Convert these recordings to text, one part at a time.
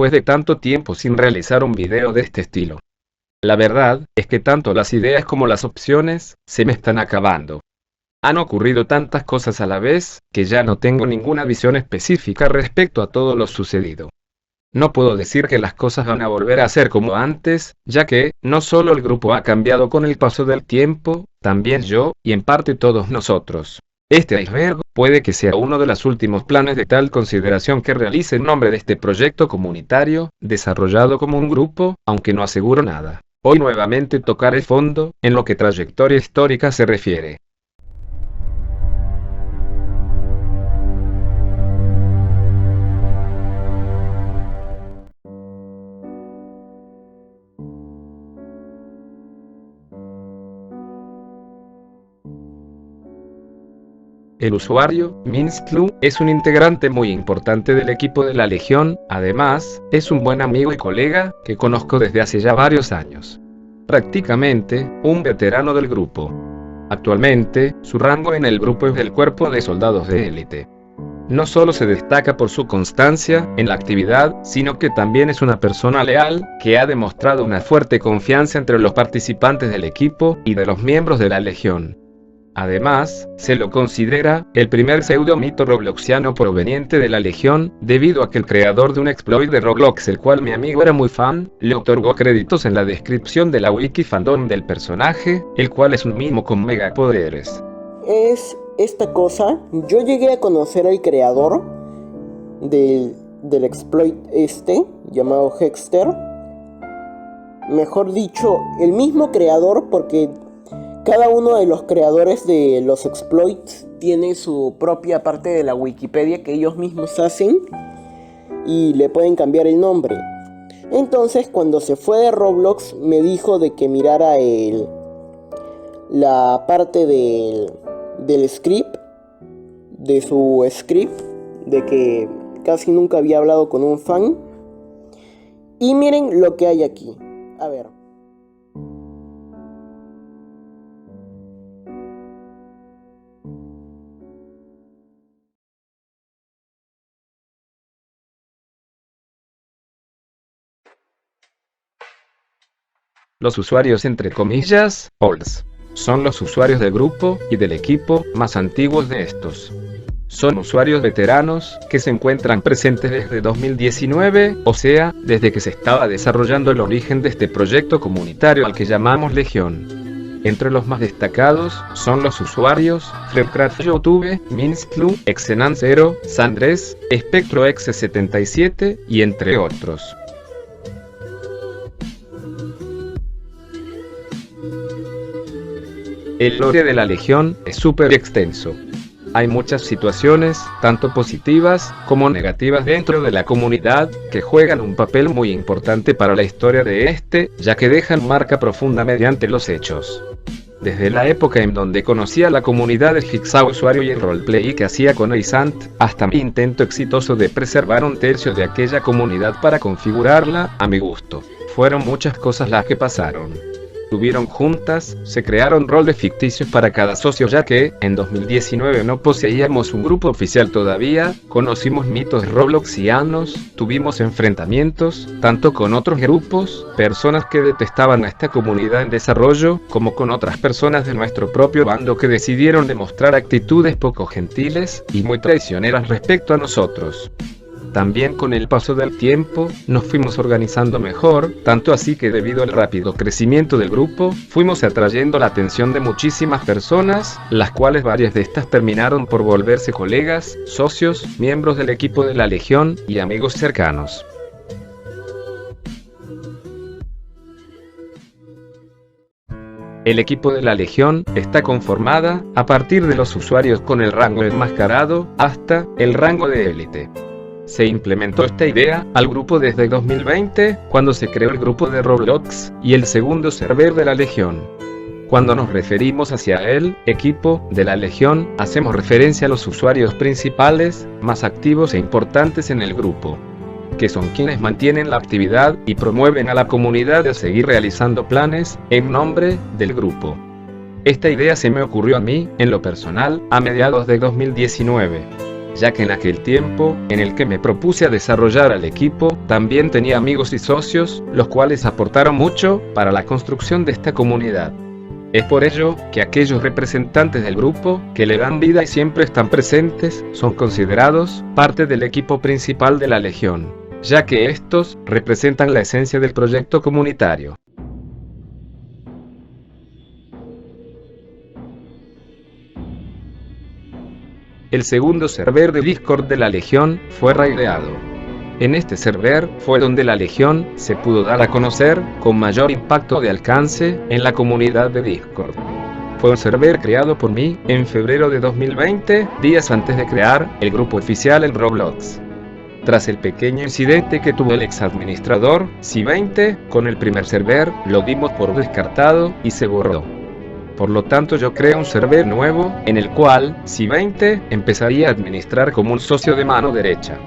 después de tanto tiempo sin realizar un video de este estilo. La verdad es que tanto las ideas como las opciones se me están acabando. Han ocurrido tantas cosas a la vez, que ya no tengo ninguna visión específica respecto a todo lo sucedido. No puedo decir que las cosas van a volver a ser como antes, ya que, no solo el grupo ha cambiado con el paso del tiempo, también yo, y en parte todos nosotros. Este iceberg puede que sea uno de los últimos planes de tal consideración que realice en nombre de este proyecto comunitario, desarrollado como un grupo, aunque no aseguro nada. Hoy nuevamente tocaré fondo, en lo que trayectoria histórica se refiere. El usuario, Minsklu, es un integrante muy importante del equipo de la Legión, además, es un buen amigo y colega, que conozco desde hace ya varios años. Prácticamente, un veterano del grupo. Actualmente, su rango en el grupo es del cuerpo de soldados de élite. No solo se destaca por su constancia en la actividad, sino que también es una persona leal, que ha demostrado una fuerte confianza entre los participantes del equipo y de los miembros de la Legión. Además, se lo considera el primer pseudo-mito robloxiano proveniente de la Legión, debido a que el creador de un exploit de Roblox, el cual mi amigo era muy fan, le otorgó créditos en la descripción de la wiki fandom del personaje, el cual es un mimo con megapoderes. Es esta cosa, yo llegué a conocer al creador del exploit llamado Hexter. Mejor dicho, el mismo creador, porque cada uno de los creadores de los exploits tiene su propia parte de la Wikipedia que ellos mismos hacen y le pueden cambiar el nombre. Entonces, cuando se fue de Roblox, me dijo de que mirara la parte del script, de su script, de que casi nunca había hablado con un fan. Y miren lo que hay aquí. A ver. Los usuarios entre comillas, olds, son los usuarios del grupo y del equipo más antiguos de estos. Son usuarios veteranos que se encuentran presentes desde 2019, o sea, desde que se estaba desarrollando el origen de este proyecto comunitario al que llamamos Legión. Entre los más destacados son los usuarios Fredcraft YouTube, Minsklu, Xenan0, Sandres, Spectro X77 y entre otros. El lore de la Legión es súper extenso. Hay muchas situaciones, tanto positivas como negativas dentro de la comunidad, que juegan un papel muy importante para la historia de ya que dejan marca profunda mediante los hechos. Desde la época en donde conocí a la comunidad del Jigsaw usuario y el roleplay que hacía con Aysant, hasta mi intento exitoso de preservar un tercio de aquella comunidad para configurarla a mi gusto. Fueron muchas cosas las que pasaron. Estuvieron juntas, se crearon roles ficticios para cada socio ya que, en 2019 no poseíamos un grupo oficial todavía, conocimos mitos robloxianos, tuvimos enfrentamientos, tanto con otros grupos, personas que detestaban a esta comunidad en desarrollo, como con otras personas de nuestro propio bando que decidieron demostrar actitudes poco gentiles y muy traicioneras respecto a nosotros. También con el paso del tiempo, nos fuimos organizando mejor, tanto así que debido al rápido crecimiento del grupo, fuimos atrayendo la atención de muchísimas personas, las cuales varias de estas terminaron por volverse colegas, socios, miembros del equipo de la Legión y amigos cercanos. El equipo de la Legión está conformada a partir de los usuarios con el rango enmascarado hasta el rango de élite. Se implementó esta idea al grupo desde 2020, cuando se creó el grupo de Roblox y el segundo server de la Legión. Cuando nos referimos hacia el equipo de la Legión, hacemos referencia a los usuarios principales, más activos e importantes en el grupo, que son quienes mantienen la actividad y promueven a la comunidad a seguir realizando planes en nombre del grupo. Esta idea se me ocurrió a mí, en lo personal, a mediados de 2019. ya que en aquel tiempo, en el que me propuse a desarrollar al equipo, también tenía amigos y socios, los cuales aportaron mucho para la construcción de esta comunidad. Es por ello que aquellos representantes del grupo que le dan vida y siempre están presentes son considerados parte del equipo principal de la Legión, ya que estos representan la esencia del proyecto comunitario. El segundo server de Discord de la Legión fue raideado. En este server fue donde la Legión se pudo dar a conocer con mayor impacto de alcance en la comunidad de Discord. Fue un server creado por mí en febrero de 2020, días antes de crear el grupo oficial en Roblox. Tras el pequeño incidente que tuvo el ex administrador, C20, con el primer server, lo dimos por descartado y se borró. Por lo tanto yo creé un server nuevo, en el cual C20 empezaría a administrar como un socio de mano derecha.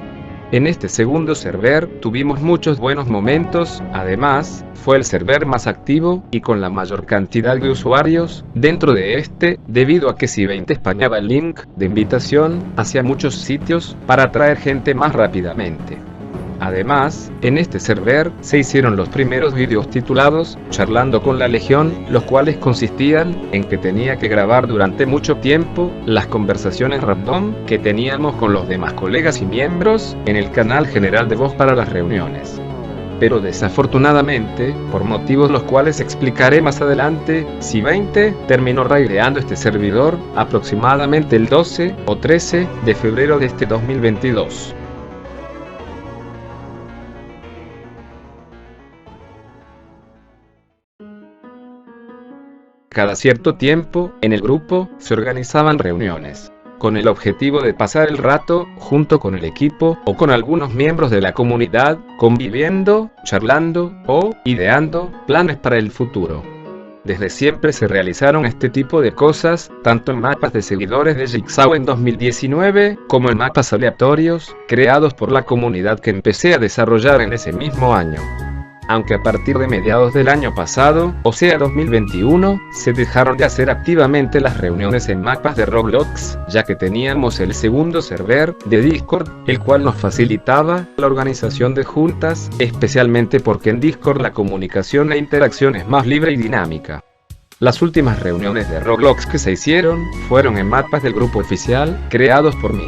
En este segundo server tuvimos muchos buenos momentos, además, fue el server más activo y con la mayor cantidad de usuarios dentro de este, debido a que C20 spameaba el link de invitación hacia muchos sitios para atraer gente más rápidamente. Además, en este server se hicieron los primeros vídeos titulados Charlando con la Legión, los cuales consistían en que tenía que grabar durante mucho tiempo las conversaciones random que teníamos con los demás colegas y miembros en el canal general de voz para las reuniones. Pero desafortunadamente, por motivos los cuales explicaré más adelante, C20 terminó raideando este servidor aproximadamente el 12 o 13 de febrero de este 2022. Cada cierto tiempo, en el grupo, se organizaban reuniones, con el objetivo de pasar el rato junto con el equipo o con algunos miembros de la comunidad, conviviendo, charlando o ideando planes para el futuro. Desde siempre se realizaron este tipo de cosas, tanto en mapas de seguidores de Jigsaw en 2019, como en mapas aleatorios, creados por la comunidad que empecé a desarrollar en ese mismo año. Aunque a partir de mediados del año pasado, o sea 2021, se dejaron de hacer activamente las reuniones en mapas de Roblox, ya que teníamos el segundo server de Discord, el cual nos facilitaba la organización de juntas, especialmente porque en Discord la comunicación e interacción es más libre y dinámica. Las últimas reuniones de Roblox que se hicieron, fueron en mapas del grupo oficial, creados por mí.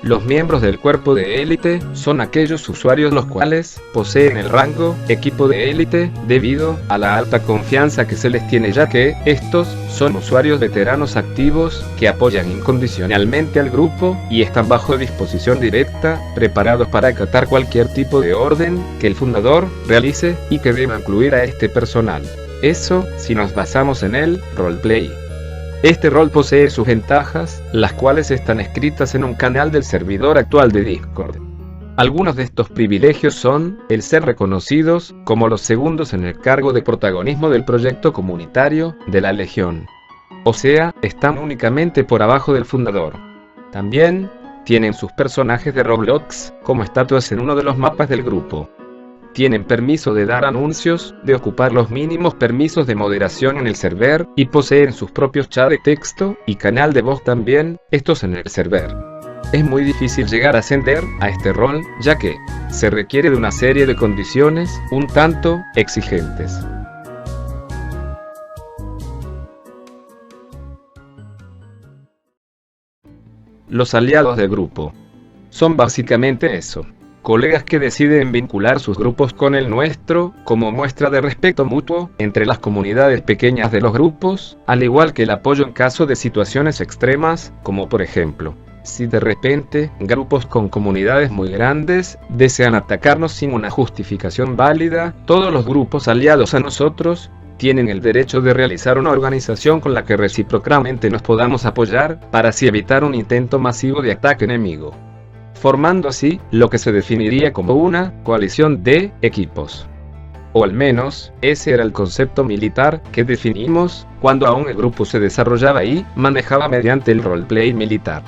Los miembros del cuerpo de élite son aquellos usuarios los cuales poseen el rango equipo de élite debido a la alta confianza que se les tiene, ya que estos son usuarios veteranos activos que apoyan incondicionalmente al grupo y están bajo disposición directa, preparados para acatar cualquier tipo de orden que el fundador realice y que deba incluir a este personal. Eso si nos basamos en el roleplay. Este rol posee sus ventajas, las cuales están escritas en un canal del servidor actual de Discord. Algunos de estos privilegios son el ser reconocidos como los segundos en el cargo de protagonismo del proyecto comunitario de la Legión. O sea, están únicamente por abajo del fundador. También tienen sus personajes de Roblox como estatuas en uno de los mapas del grupo. Tienen permiso de dar anuncios, de ocupar los mínimos permisos de moderación en el server, y poseen sus propios chats de texto y canal de voz también, estos en el server. Es muy difícil llegar a ascender a este rol, ya que se requiere de una serie de condiciones un tanto exigentes. Los aliados del grupo son básicamente eso. Colegas que deciden vincular sus grupos con el nuestro, como muestra de respeto mutuo entre las comunidades pequeñas de los grupos, al igual que el apoyo en caso de situaciones extremas, como por ejemplo, si de repente, grupos con comunidades muy grandes, desean atacarnos sin una justificación válida, todos los grupos aliados a nosotros, tienen el derecho de realizar una organización con la que recíprocamente nos podamos apoyar, para así evitar un intento masivo de ataque enemigo, formando así lo que se definiría como una coalición de equipos. O al menos, ese era el concepto militar que definimos cuando aún el grupo se desarrollaba y manejaba mediante el roleplay militar.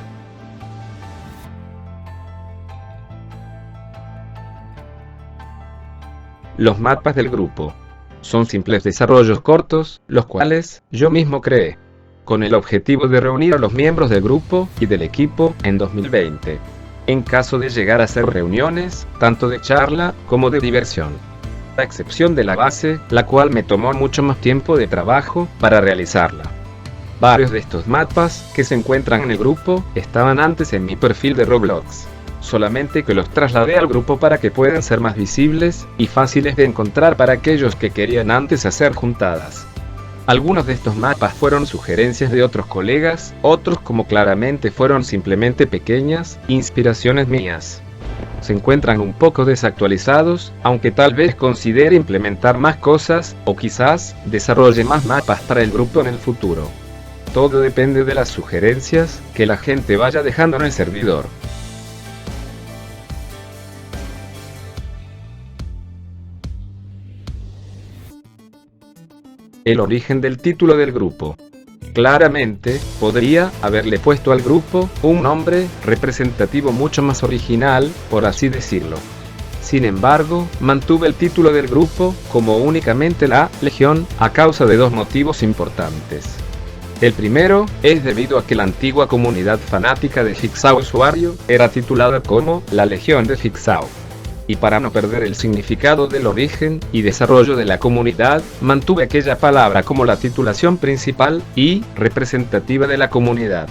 Los mapas del grupo Son simples desarrollos cortos, los cuales yo mismo creé, con el objetivo de reunir a los miembros del grupo y del equipo en 2020, en caso de llegar a hacer reuniones, tanto de charla como de diversión. A excepción de la base, la cual me tomó mucho más tiempo de trabajo para realizarla. Varios de estos mapas que se encuentran en el grupo estaban antes en mi perfil de Roblox, solamente que los trasladé al grupo para que puedan ser más visibles y fáciles de encontrar para aquellos que querían antes hacer juntadas. Algunos de estos mapas fueron sugerencias de otros colegas, otros como claramente fueron simplemente pequeñas inspiraciones mías. Se encuentran un poco desactualizados, aunque tal vez considere implementar más cosas, o quizás desarrolle más mapas para el grupo en el futuro. Todo depende de las sugerencias que la gente vaya dejando en el servidor. El origen del título del grupo. Claramente, podría haberle puesto al grupo un nombre representativo mucho más original, por así decirlo. Sin embargo, mantuve el título del grupo como únicamente la Legión a causa de dos motivos importantes. El primero es debido a que la antigua comunidad fanática de Jigsaw usuario era titulada como la Legión de Jigsaw. Y para no perder el significado del origen y desarrollo de la comunidad, mantuve aquella palabra como la titulación principal y representativa de la comunidad.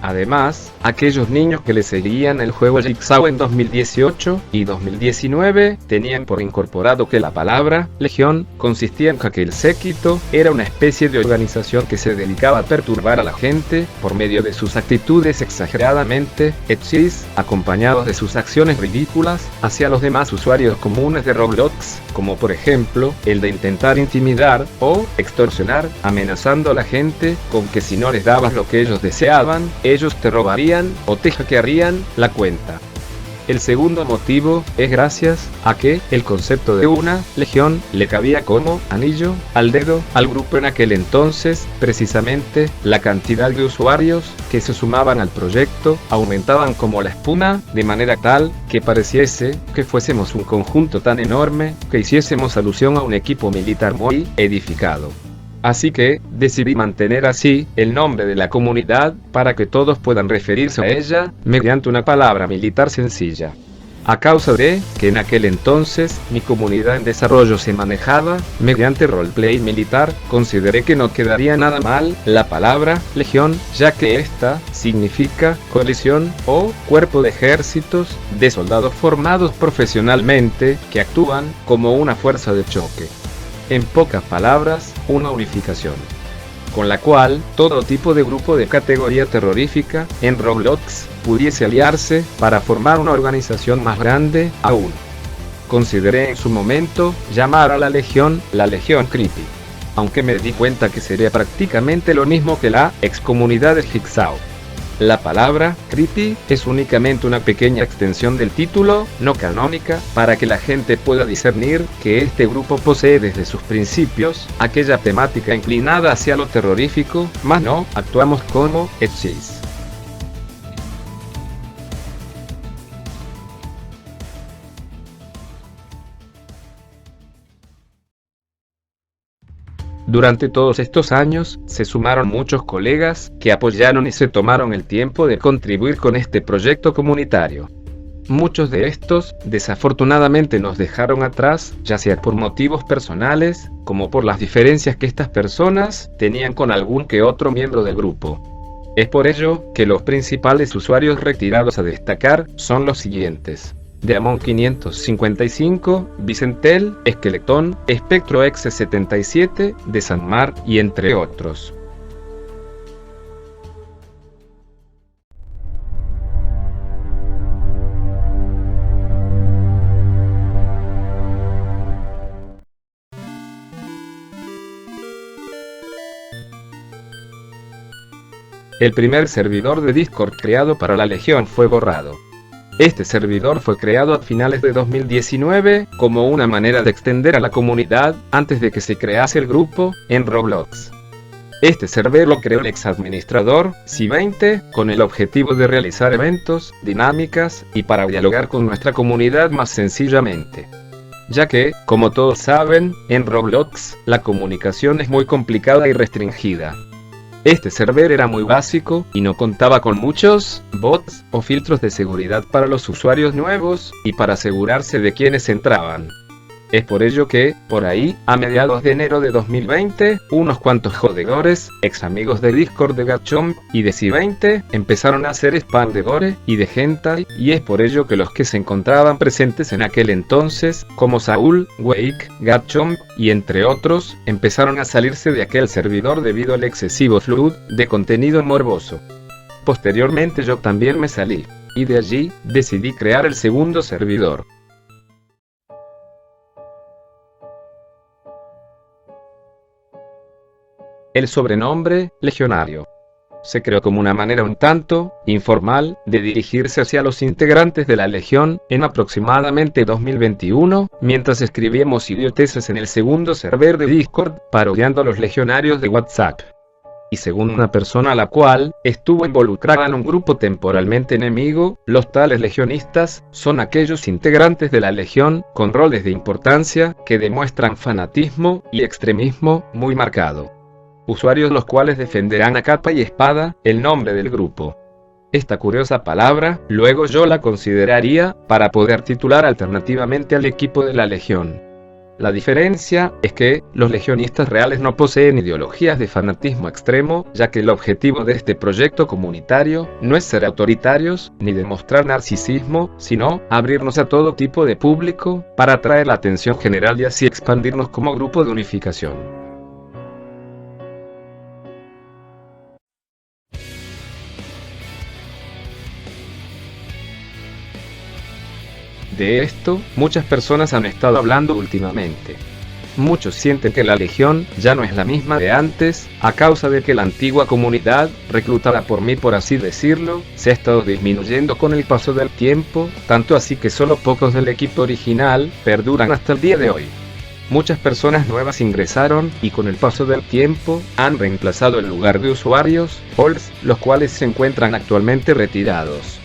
Además, aquellos niños que le seguían el juego Jigsaw en 2018 y 2019 tenían por incorporado que la palabra Legión consistía en que el séquito era una especie de organización que se dedicaba a perturbar a la gente por medio de sus actitudes exageradamente edgys, acompañados de sus acciones ridículas hacia los demás usuarios comunes de Roblox, como por ejemplo el de intentar intimidar o extorsionar, amenazando a la gente con que si no les dabas lo que ellos deseaban, ellos te robarían o te hackearían la cuenta. El segundo motivo es gracias a que el concepto de una legión le cabía como anillo al dedo al grupo en aquel entonces. Precisamente la cantidad de usuarios que se sumaban al proyecto aumentaban como la espuma, de manera tal que pareciese que fuésemos un conjunto tan enorme que hiciésemos alusión a un equipo militar muy edificado. Así que decidí mantener así el nombre de la comunidad para que todos puedan referirse a ella mediante una palabra militar sencilla. A causa de que en aquel entonces mi comunidad en desarrollo se manejaba mediante roleplay militar, consideré que no quedaría nada mal la palabra Legión, ya que esta significa coalición o cuerpo de ejércitos de soldados formados profesionalmente que actúan como una fuerza de choque. En pocas palabras, una unificación, con la cual todo tipo de grupo de categoría terrorífica en Roblox pudiese aliarse para formar una organización más grande aún. Consideré en su momento llamar a la Legión Creepy, aunque me di cuenta que sería prácticamente lo mismo que la excomunidad de Jigsaw. La palabra creepy es únicamente una pequeña extensión del título, no canónica, para que la gente pueda discernir que este grupo posee desde sus principios aquella temática inclinada hacia lo terrorífico, mas no actuamos como edgys. Durante todos estos años, se sumaron muchos colegas que apoyaron y se tomaron el tiempo de contribuir con este proyecto comunitario. Muchos de estos, desafortunadamente, nos dejaron atrás, ya sea por motivos personales, como por las diferencias que estas personas tenían con algún que otro miembro del grupo. Es por ello que los principales usuarios retirados a destacar son los siguientes: Deamon 555, Vicentel, Esqueletón, Espectro X77, de Sanmar, y entre otros. El primer servidor de Discord creado para la Legión fue borrado. Este servidor fue creado a finales de 2019 como una manera de extender a la comunidad antes de que se crease el grupo en Roblox. Este server lo creó el ex administrador C20 con el objetivo de realizar eventos, dinámicas y para dialogar con nuestra comunidad más sencillamente. ya que, como todos saben, en Roblox, la comunicación es muy complicada y restringida. Este server era muy básico y no contaba con muchos bots o filtros de seguridad para los usuarios nuevos y para asegurarse de quienes entraban. Es por ello que, por ahí, a mediados de enero de 2020, unos cuantos jodedores, ex amigos de Discord de Garchomp y de C20, empezaron a hacer spam de gore y de hentai, y es por ello que los que se encontraban presentes en aquel entonces, como Saúl, Wake, Garchomp, y entre otros, empezaron a salirse de aquel servidor debido al excesivo flood de contenido morboso. Posteriormente yo también me salí, y de allí, decidí crear el segundo servidor. El sobrenombre, Legionario, se creó como una manera un tanto informal de dirigirse hacia los integrantes de la Legión en aproximadamente 2021, mientras escribíamos idioteces en el segundo server de Discord, parodiando a los legionarios de WhatsApp. Y según una persona a la cual estuvo involucrada en un grupo temporalmente enemigo, los tales legionistas son aquellos integrantes de la Legión con roles de importancia que demuestran fanatismo y extremismo muy marcado. Usuarios los cuales defenderán a capa y espada el nombre del grupo. Esta curiosa palabra, luego yo la consideraría para poder titular alternativamente al equipo de la Legión. La diferencia es que los legionistas reales no poseen ideologías de fanatismo extremo, ya que el objetivo de este proyecto comunitario no es ser autoritarios ni demostrar narcisismo, sino abrirnos a todo tipo de público para atraer la atención general y así expandirnos como grupo de unificación. De esto, muchas personas han estado hablando últimamente. Muchos sienten que la Legión ya no es la misma de antes, a causa de que la antigua comunidad, reclutada por mí por así decirlo, se ha estado disminuyendo con el paso del tiempo, tanto así que solo pocos del equipo original perduran hasta el día de hoy. Muchas personas nuevas ingresaron y con el paso del tiempo han reemplazado el lugar de usuarios, holds, los cuales se encuentran actualmente retirados.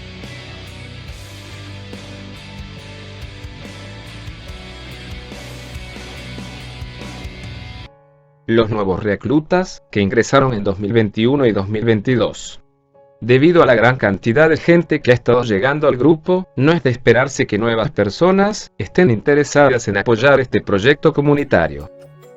Los nuevos reclutas, que ingresaron en 2021 y 2022. Debido a la gran cantidad de gente que ha estado llegando al grupo, no es de esperarse que nuevas personas estén interesadas en apoyar este proyecto comunitario.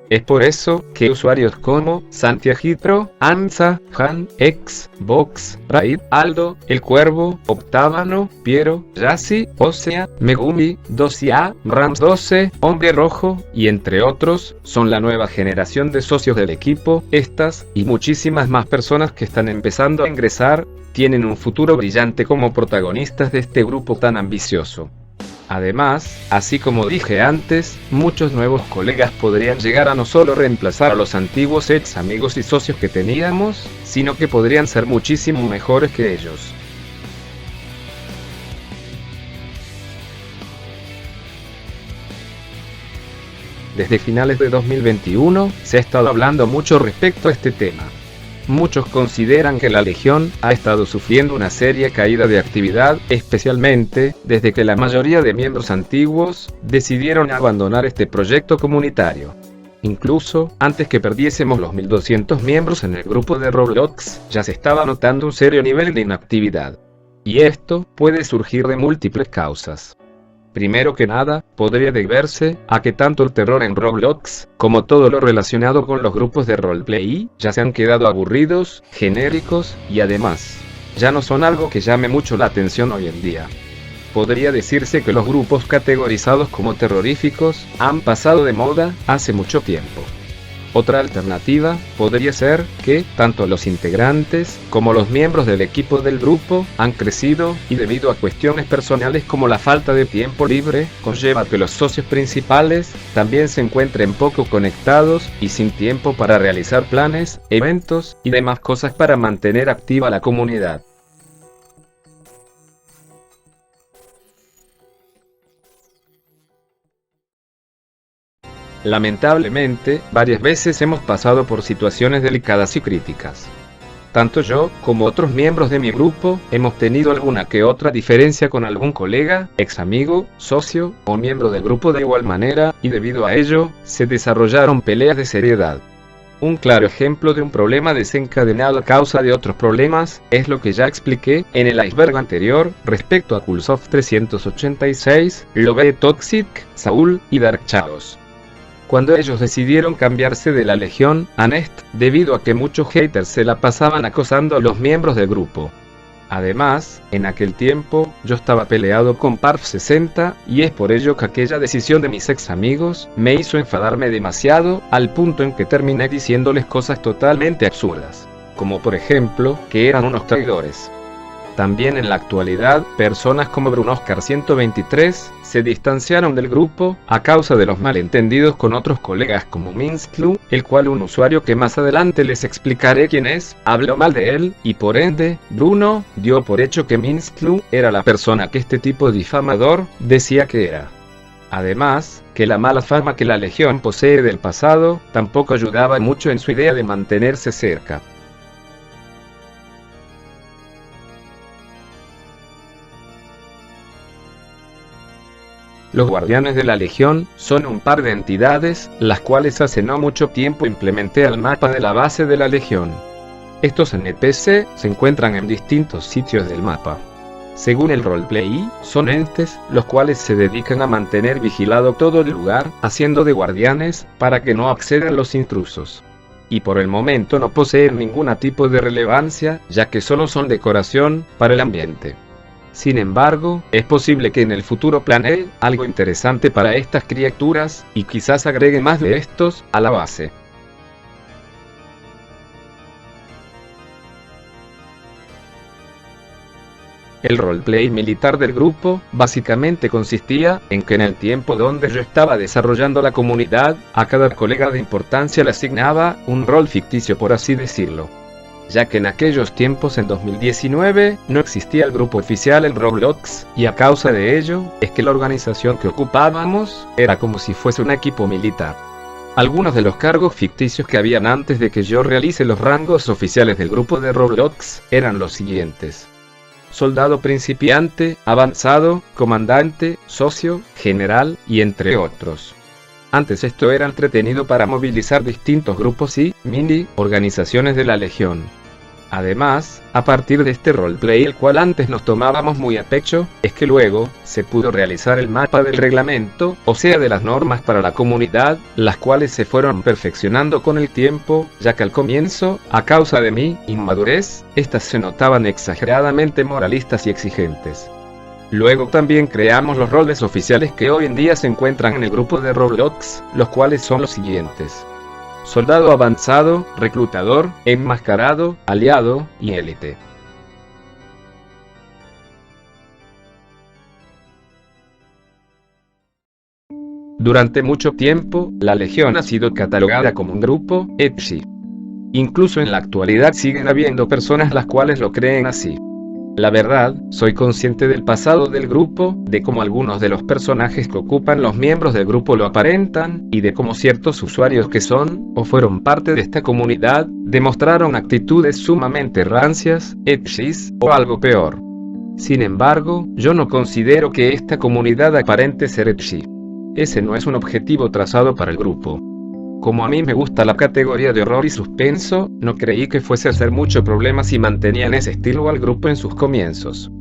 Es por eso que usuarios como Santiagitro, Anza, Han, X, Vox, Raid, Aldo, El Cuervo, Octávano, Piero, Yassi, Osea, Megumi, 12A, Rams 12, Hombre Rojo, y entre otros, son la nueva generación de socios del equipo. Estas, y muchísimas más personas que están empezando a ingresar, tienen un futuro brillante como protagonistas de este grupo tan ambicioso. Además, así como dije antes, muchos nuevos colegas podrían llegar a no solo reemplazar a los antiguos ex amigos y socios que teníamos, sino que podrían ser muchísimo mejores que ellos. Desde finales de 2021, se ha estado hablando mucho respecto a este tema. Muchos consideran que la Legión ha estado sufriendo una seria caída de actividad, especialmente desde que la mayoría de miembros antiguos decidieron abandonar este proyecto comunitario. Incluso, antes que perdiésemos los 1200 miembros en el grupo de Roblox, ya se estaba notando un serio nivel de inactividad. Y esto puede surgir de múltiples causas. Primero que nada, podría deberse a que tanto el terror en Roblox, como todo lo relacionado con los grupos de roleplay, ya se han quedado aburridos, genéricos, y además, ya no son algo que llame mucho la atención hoy en día. Podría decirse que los grupos categorizados como terroríficos han pasado de moda hace mucho tiempo. Otra alternativa podría ser que tanto los integrantes como los miembros del equipo del grupo han crecido y debido a cuestiones personales como la falta de tiempo libre, conlleva que los socios principales también se encuentren poco conectados y sin tiempo para realizar planes, eventos y demás cosas para mantener activa la comunidad. Lamentablemente, varias veces hemos pasado por situaciones delicadas y críticas. Tanto yo, como otros miembros de mi grupo, hemos tenido alguna que otra diferencia con algún colega, ex amigo, socio, o miembro del grupo de igual manera, y debido a ello, se desarrollaron peleas de seriedad. Un claro ejemplo de un problema desencadenado a causa de otros problemas, es lo que ya expliqué en el iceberg anterior, respecto a Kulsov 386, Love Toxic, Saúl, y Dark Chaos. Cuando ellos decidieron cambiarse de la Legión a Nest, debido a que muchos haters se la pasaban acosando a los miembros del grupo. Además, en aquel tiempo, yo estaba peleado con Parf 60, y es por ello que aquella decisión de mis ex amigos, me hizo enfadarme demasiado, al punto en que terminé diciéndoles cosas totalmente absurdas. Como por ejemplo, que eran unos traidores. También en la actualidad, personas como Brunoscar 123, se distanciaron del grupo, a causa de los malentendidos con otros colegas como Minsklu, el cual un usuario que más adelante les explicaré quién es, habló mal de él, y por ende, Bruno, dio por hecho que Minsklu, era la persona que este tipo difamador, decía que era. Además, que la mala fama que la Legión posee del pasado, tampoco ayudaba mucho en su idea de mantenerse cerca. Los guardianes de la Legión son un par de entidades, las cuales hace no mucho tiempo implementé al mapa de la base de la Legión. Estos NPC se encuentran en distintos sitios del mapa. Según el roleplay, son entes, los cuales se dedican a mantener vigilado todo el lugar, haciendo de guardianes, para que no accedan los intrusos. Y por el momento no poseen ningún tipo de relevancia, ya que solo son decoración, para el ambiente. Sin embargo, es posible que en el futuro planee algo interesante para estas criaturas, y quizás agregue más de estos a la base. El roleplay militar del grupo, básicamente consistía en que en el tiempo donde yo estaba desarrollando la comunidad, a cada colega de importancia le asignaba un rol ficticio, por así decirlo. Ya que en aquellos tiempos, en 2019, no existía el grupo oficial en Roblox, y a causa de ello, es que la organización que ocupábamos, era como si fuese un equipo militar. Algunos de los cargos ficticios que habían antes de que yo realice los rangos oficiales del grupo de Roblox, eran los siguientes: soldado principiante, avanzado, comandante, socio, general, y entre otros. Antes esto era entretenido para movilizar distintos grupos y mini organizaciones de la Legión. Además, a partir de este roleplay, el cual antes nos tomábamos muy a pecho, es que luego se pudo realizar el mapa del reglamento, o sea de las normas para la comunidad, las cuales se fueron perfeccionando con el tiempo, ya que al comienzo, a causa de mi inmadurez, estas se notaban exageradamente moralistas y exigentes. Luego también creamos los roles oficiales que hoy en día se encuentran en el grupo de Roblox, los cuales son los siguientes: soldado avanzado, reclutador, enmascarado, aliado, y élite. Durante mucho tiempo, la Legión ha sido catalogada como un grupo edgy. Incluso en la actualidad siguen habiendo personas las cuales lo creen así. La verdad, soy consciente del pasado del grupo, de cómo algunos de los personajes que ocupan los miembros del grupo lo aparentan, y de cómo ciertos usuarios que son, o fueron parte de esta comunidad, demostraron actitudes sumamente rancias, edgys, o algo peor. Sin embargo, yo no considero que esta comunidad aparente ser edgy. Ese no es un objetivo trazado para el grupo. Como a mí me gusta la categoría de horror y suspenso, no creí que fuese a hacer mucho problema si mantenían ese estilo al grupo en sus comienzos.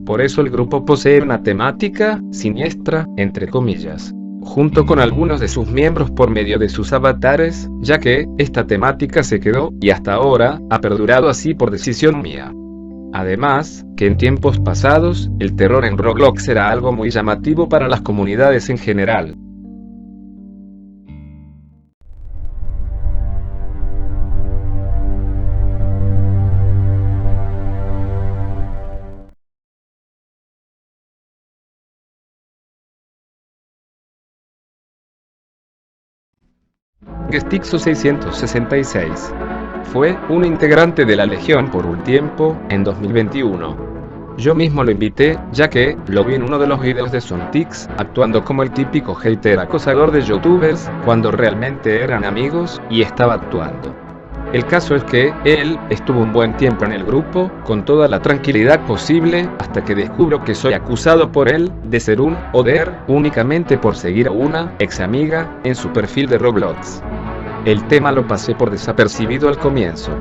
Por eso el grupo posee una temática siniestra, entre comillas, junto con algunos de sus miembros por medio de sus avatares, ya que esta temática se quedó, y hasta ahora, ha perdurado así por decisión mía. Además, que en tiempos pasados, el terror en Roblox era algo muy llamativo para las comunidades en general. Gestixo 666 fue un integrante de la Legión por un tiempo, en 2021. Yo mismo lo invité, ya que lo vi en uno de los videos de Sontix, actuando como el típico hater acosador de youtubers, cuando realmente eran amigos, y estaba actuando. El caso es que él estuvo un buen tiempo en el grupo, con toda la tranquilidad posible, hasta que descubro que soy acusado por él de ser un oder únicamente por seguir a una ex amiga en su perfil de Roblox. El tema lo pasé por desapercibido al comienzo.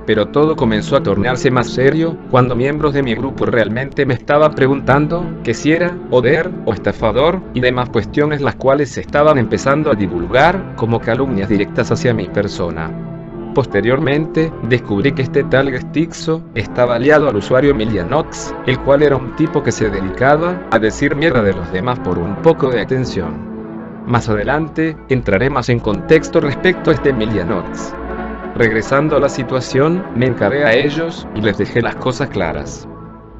Pero todo comenzó a tornarse más serio, cuando miembros de mi grupo realmente me estaban preguntando que si era oder o estafador, y demás cuestiones las cuales se estaban empezando a divulgar como calumnias directas hacia mi persona. Posteriormente, descubrí que este tal Gestixo estaba aliado al usuario Emilianox, el cual era un tipo que se dedicaba a decir mierda de los demás por un poco de atención. Más adelante, entraré más en contexto respecto a este Emilianox. Regresando a la situación, me encaré a ellos y les dejé las cosas claras.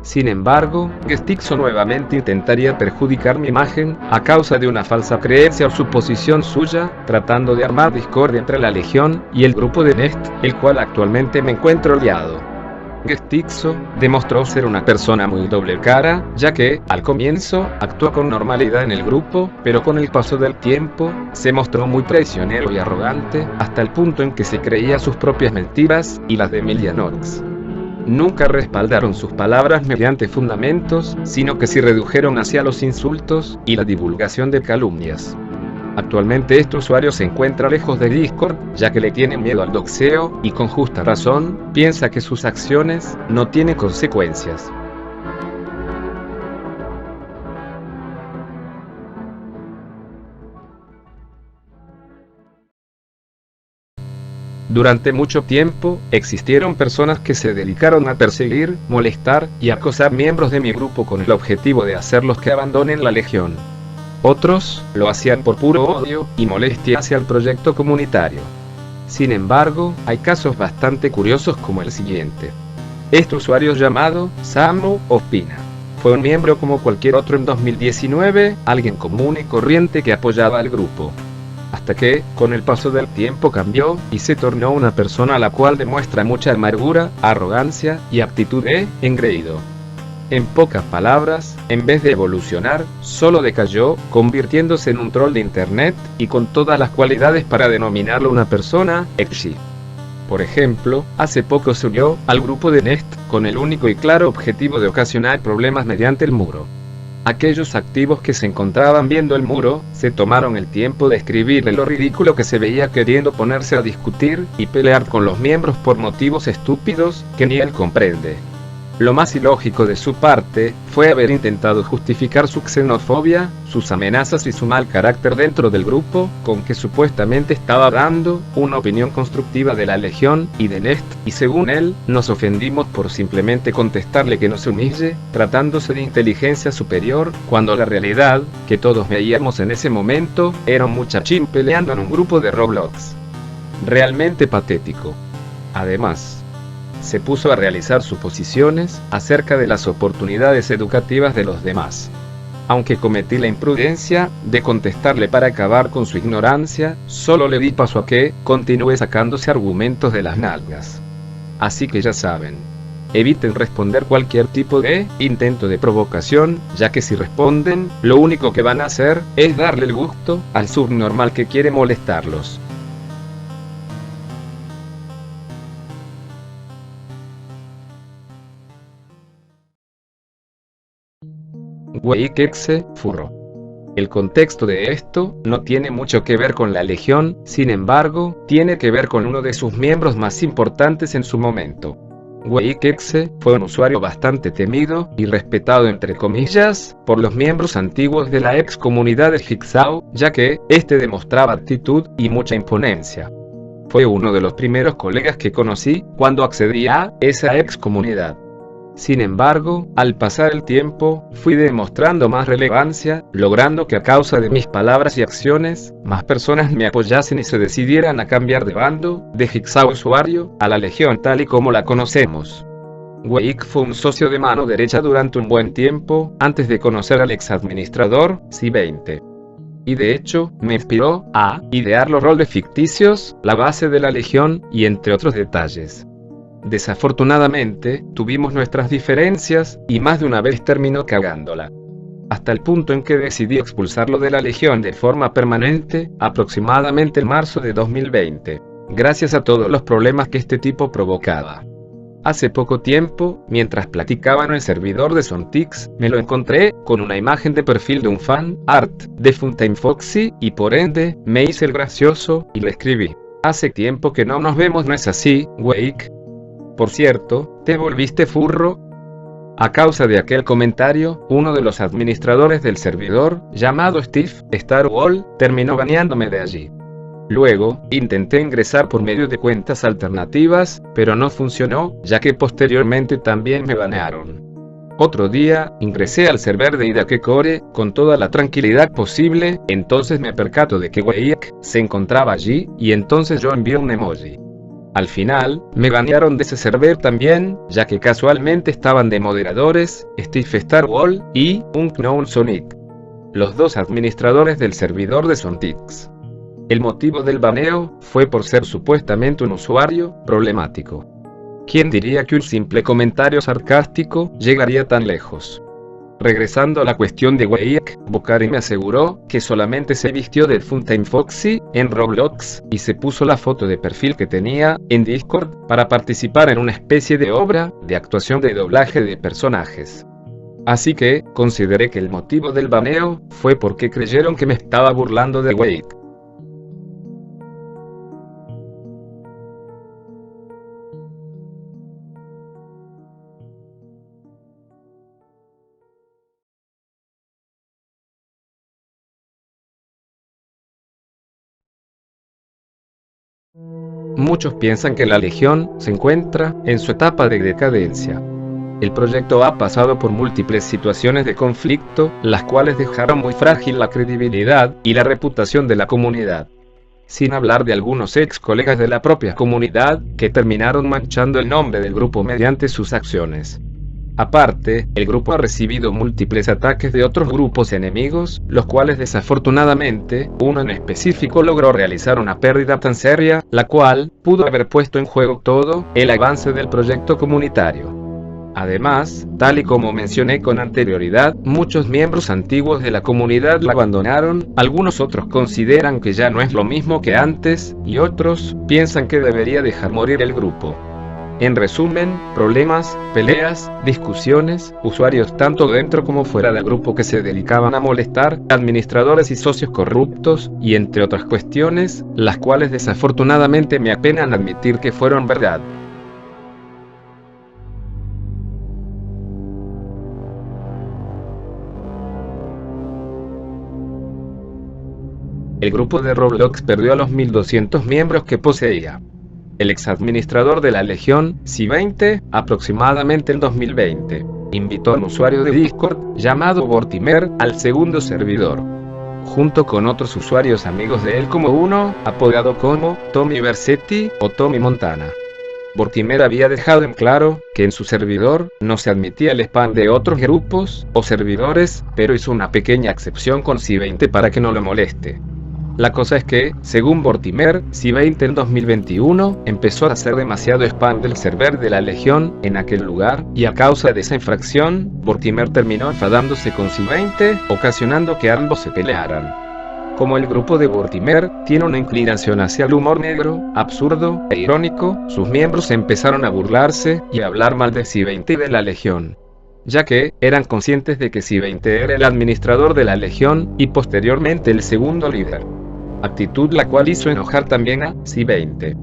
Sin embargo, Gestixo nuevamente intentaría perjudicar mi imagen a causa de una falsa creencia o suposición suya, tratando de armar discordia entre la Legión y el grupo de Nest, el cual actualmente me encuentro aliado. Gestixo demostró ser una persona muy doble cara, ya que, al comienzo, actuó con normalidad en el grupo, pero con el paso del tiempo, se mostró muy traicionero y arrogante, hasta el punto en que se creía sus propias mentiras y las de Emilianox. Nunca respaldaron sus palabras mediante fundamentos, sino que se redujeron hacia los insultos y la divulgación de calumnias. Actualmente este usuario se encuentra lejos de Discord, ya que le tiene miedo al doxeo, y con justa razón, piensa que sus acciones no tienen consecuencias. Durante mucho tiempo, existieron personas que se dedicaron a perseguir, molestar y acosar miembros de mi grupo con el objetivo de hacerlos que abandonen la Legión. Otros lo hacían por puro odio y molestia hacia el proyecto comunitario. Sin embargo, hay casos bastante curiosos como el siguiente. Este usuario llamado Samu Ospina fue un miembro como cualquier otro en 2019, alguien común y corriente que apoyaba al grupo. Hasta que, con el paso del tiempo cambió, y se tornó una persona a la cual demuestra mucha amargura, arrogancia y actitud de engreído. En pocas palabras, en vez de evolucionar, solo decayó, convirtiéndose en un troll de internet, y con todas las cualidades para denominarlo una persona edgy. Por ejemplo, hace poco se unió al grupo de Nest, con el único y claro objetivo de ocasionar problemas mediante el muro. Aquellos activos que se encontraban viendo el muro, se tomaron el tiempo de escribirle lo ridículo que se veía queriendo ponerse a discutir y pelear con los miembros por motivos estúpidos que ni él comprende. Lo más ilógico de su parte fue haber intentado justificar su xenofobia, sus amenazas y su mal carácter dentro del grupo, con que supuestamente estaba dando una opinión constructiva de la Legión y de Nest, y según él, nos ofendimos por simplemente contestarle que no se humille, tratándose de inteligencia superior, cuando la realidad, que todos veíamos en ese momento, era un muchachín peleando en un grupo de Roblox. Realmente patético. Además, se puso a realizar suposiciones acerca de las oportunidades educativas de los demás. Aunque cometí la imprudencia de contestarle para acabar con su ignorancia, solo le di paso a que continúe sacándose argumentos de las nalgas. Así que ya saben, eviten responder cualquier tipo de intento de provocación, ya que si responden, lo único que van a hacer es darle el gusto al subnormal que quiere molestarlos. Weikexe Furro. El contexto de esto no tiene mucho que ver con la Legión, sin embargo, tiene que ver con uno de sus miembros más importantes en su momento. Weikexe fue un usuario bastante temido y respetado entre comillas por los miembros antiguos de la ex comunidad de Jigsaw, ya que este demostraba actitud y mucha imponencia. Fue uno de los primeros colegas que conocí cuando accedí a esa ex comunidad. Sin embargo, al pasar el tiempo, fui demostrando más relevancia, logrando que a causa de mis palabras y acciones, más personas me apoyasen y se decidieran a cambiar de bando, de Jigsaw usuario, a la Legión tal y como la conocemos. Weik fue un socio de mano derecha durante un buen tiempo, antes de conocer al exadministrador, C20. Y de hecho, me inspiró a idear los roles ficticios, la base de la Legión, y entre otros detalles. Desafortunadamente, tuvimos nuestras diferencias, y más de una vez terminó cagándola. Hasta el punto en que decidí expulsarlo de la Legión de forma permanente, aproximadamente en marzo de 2020. gracias a todos los problemas que este tipo provocaba. Hace poco tiempo, mientras platicaba en el servidor de Sontix, me lo encontré con una imagen de perfil de un fan art de Funtime Foxy y por ende, me hice el gracioso y le escribí: hace tiempo que no nos vemos, ¿no es así, Wake? Por cierto, ¿te volviste furro? A causa de aquel comentario, uno de los administradores del servidor, llamado Steve Starwall, terminó baneándome de allí. Luego, intenté ingresar por medio de cuentas alternativas, pero no funcionó, ya que posteriormente también me banearon. Otro día, ingresé al server de Idakecore, con toda la tranquilidad posible, entonces me percato de que Wake se encontraba allí, y entonces yo envié un emoji. Al final, me banearon de ese server también, ya que casualmente estaban de moderadores, Steve Starwall y Unknown Sonic, los dos administradores del servidor de Sontix. El motivo del baneo fue por ser supuestamente un usuario problemático. ¿Quién diría que un simple comentario sarcástico llegaría tan lejos? Regresando a la cuestión de Wake, Bocari me aseguró que solamente se vistió de Funtime Foxy en Roblox y se puso la foto de perfil que tenía en Discord para participar en una especie de obra de actuación de doblaje de personajes. Así que, consideré que el motivo del baneo fue porque creyeron que me estaba burlando de Wake. Muchos piensan que la Legión se encuentra en su etapa de decadencia. El proyecto ha pasado por múltiples situaciones de conflicto, las cuales dejaron muy frágil la credibilidad y la reputación de la comunidad. Sin hablar de algunos ex colegas de la propia comunidad, que terminaron manchando el nombre del grupo mediante sus acciones. Aparte, el grupo ha recibido múltiples ataques de otros grupos enemigos, los cuales desafortunadamente, uno en específico logró realizar una pérdida tan seria, la cual pudo haber puesto en juego todo el avance del proyecto comunitario. Además, tal y como mencioné con anterioridad, muchos miembros antiguos de la comunidad la abandonaron, algunos otros consideran que ya no es lo mismo que antes, y otros piensan que debería dejar morir el grupo. En resumen, problemas, peleas, discusiones, usuarios tanto dentro como fuera del grupo que se dedicaban a molestar, administradores y socios corruptos, y entre otras cuestiones, las cuales desafortunadamente me apenan admitir que fueron verdad. El grupo de Roblox perdió a los 1200 miembros que poseía. El exadministrador de la Legión, C20, aproximadamente en 2020, invitó a un usuario de Discord, llamado Vortimer, al segundo servidor, junto con otros usuarios amigos de él como uno, apodado como Tommy Versetti o Tommy Montana. Vortimer había dejado en claro que en su servidor no se admitía el spam de otros grupos o servidores, pero hizo una pequeña excepción con C20 para que no lo moleste. La cosa es que, según Vortimer, C20 en 2021 empezó a hacer demasiado spam del server de la Legión en aquel lugar, y a causa de esa infracción, Vortimer terminó enfadándose con C20, ocasionando que ambos se pelearan. Como el grupo de Vortimer tiene una inclinación hacia el humor negro, absurdo e irónico, sus miembros empezaron a burlarse y a hablar mal de C20 y de la Legión, ya que eran conscientes de que C20 era el administrador de la Legión y posteriormente el segundo líder. Actitud la cual hizo enojar también a C20,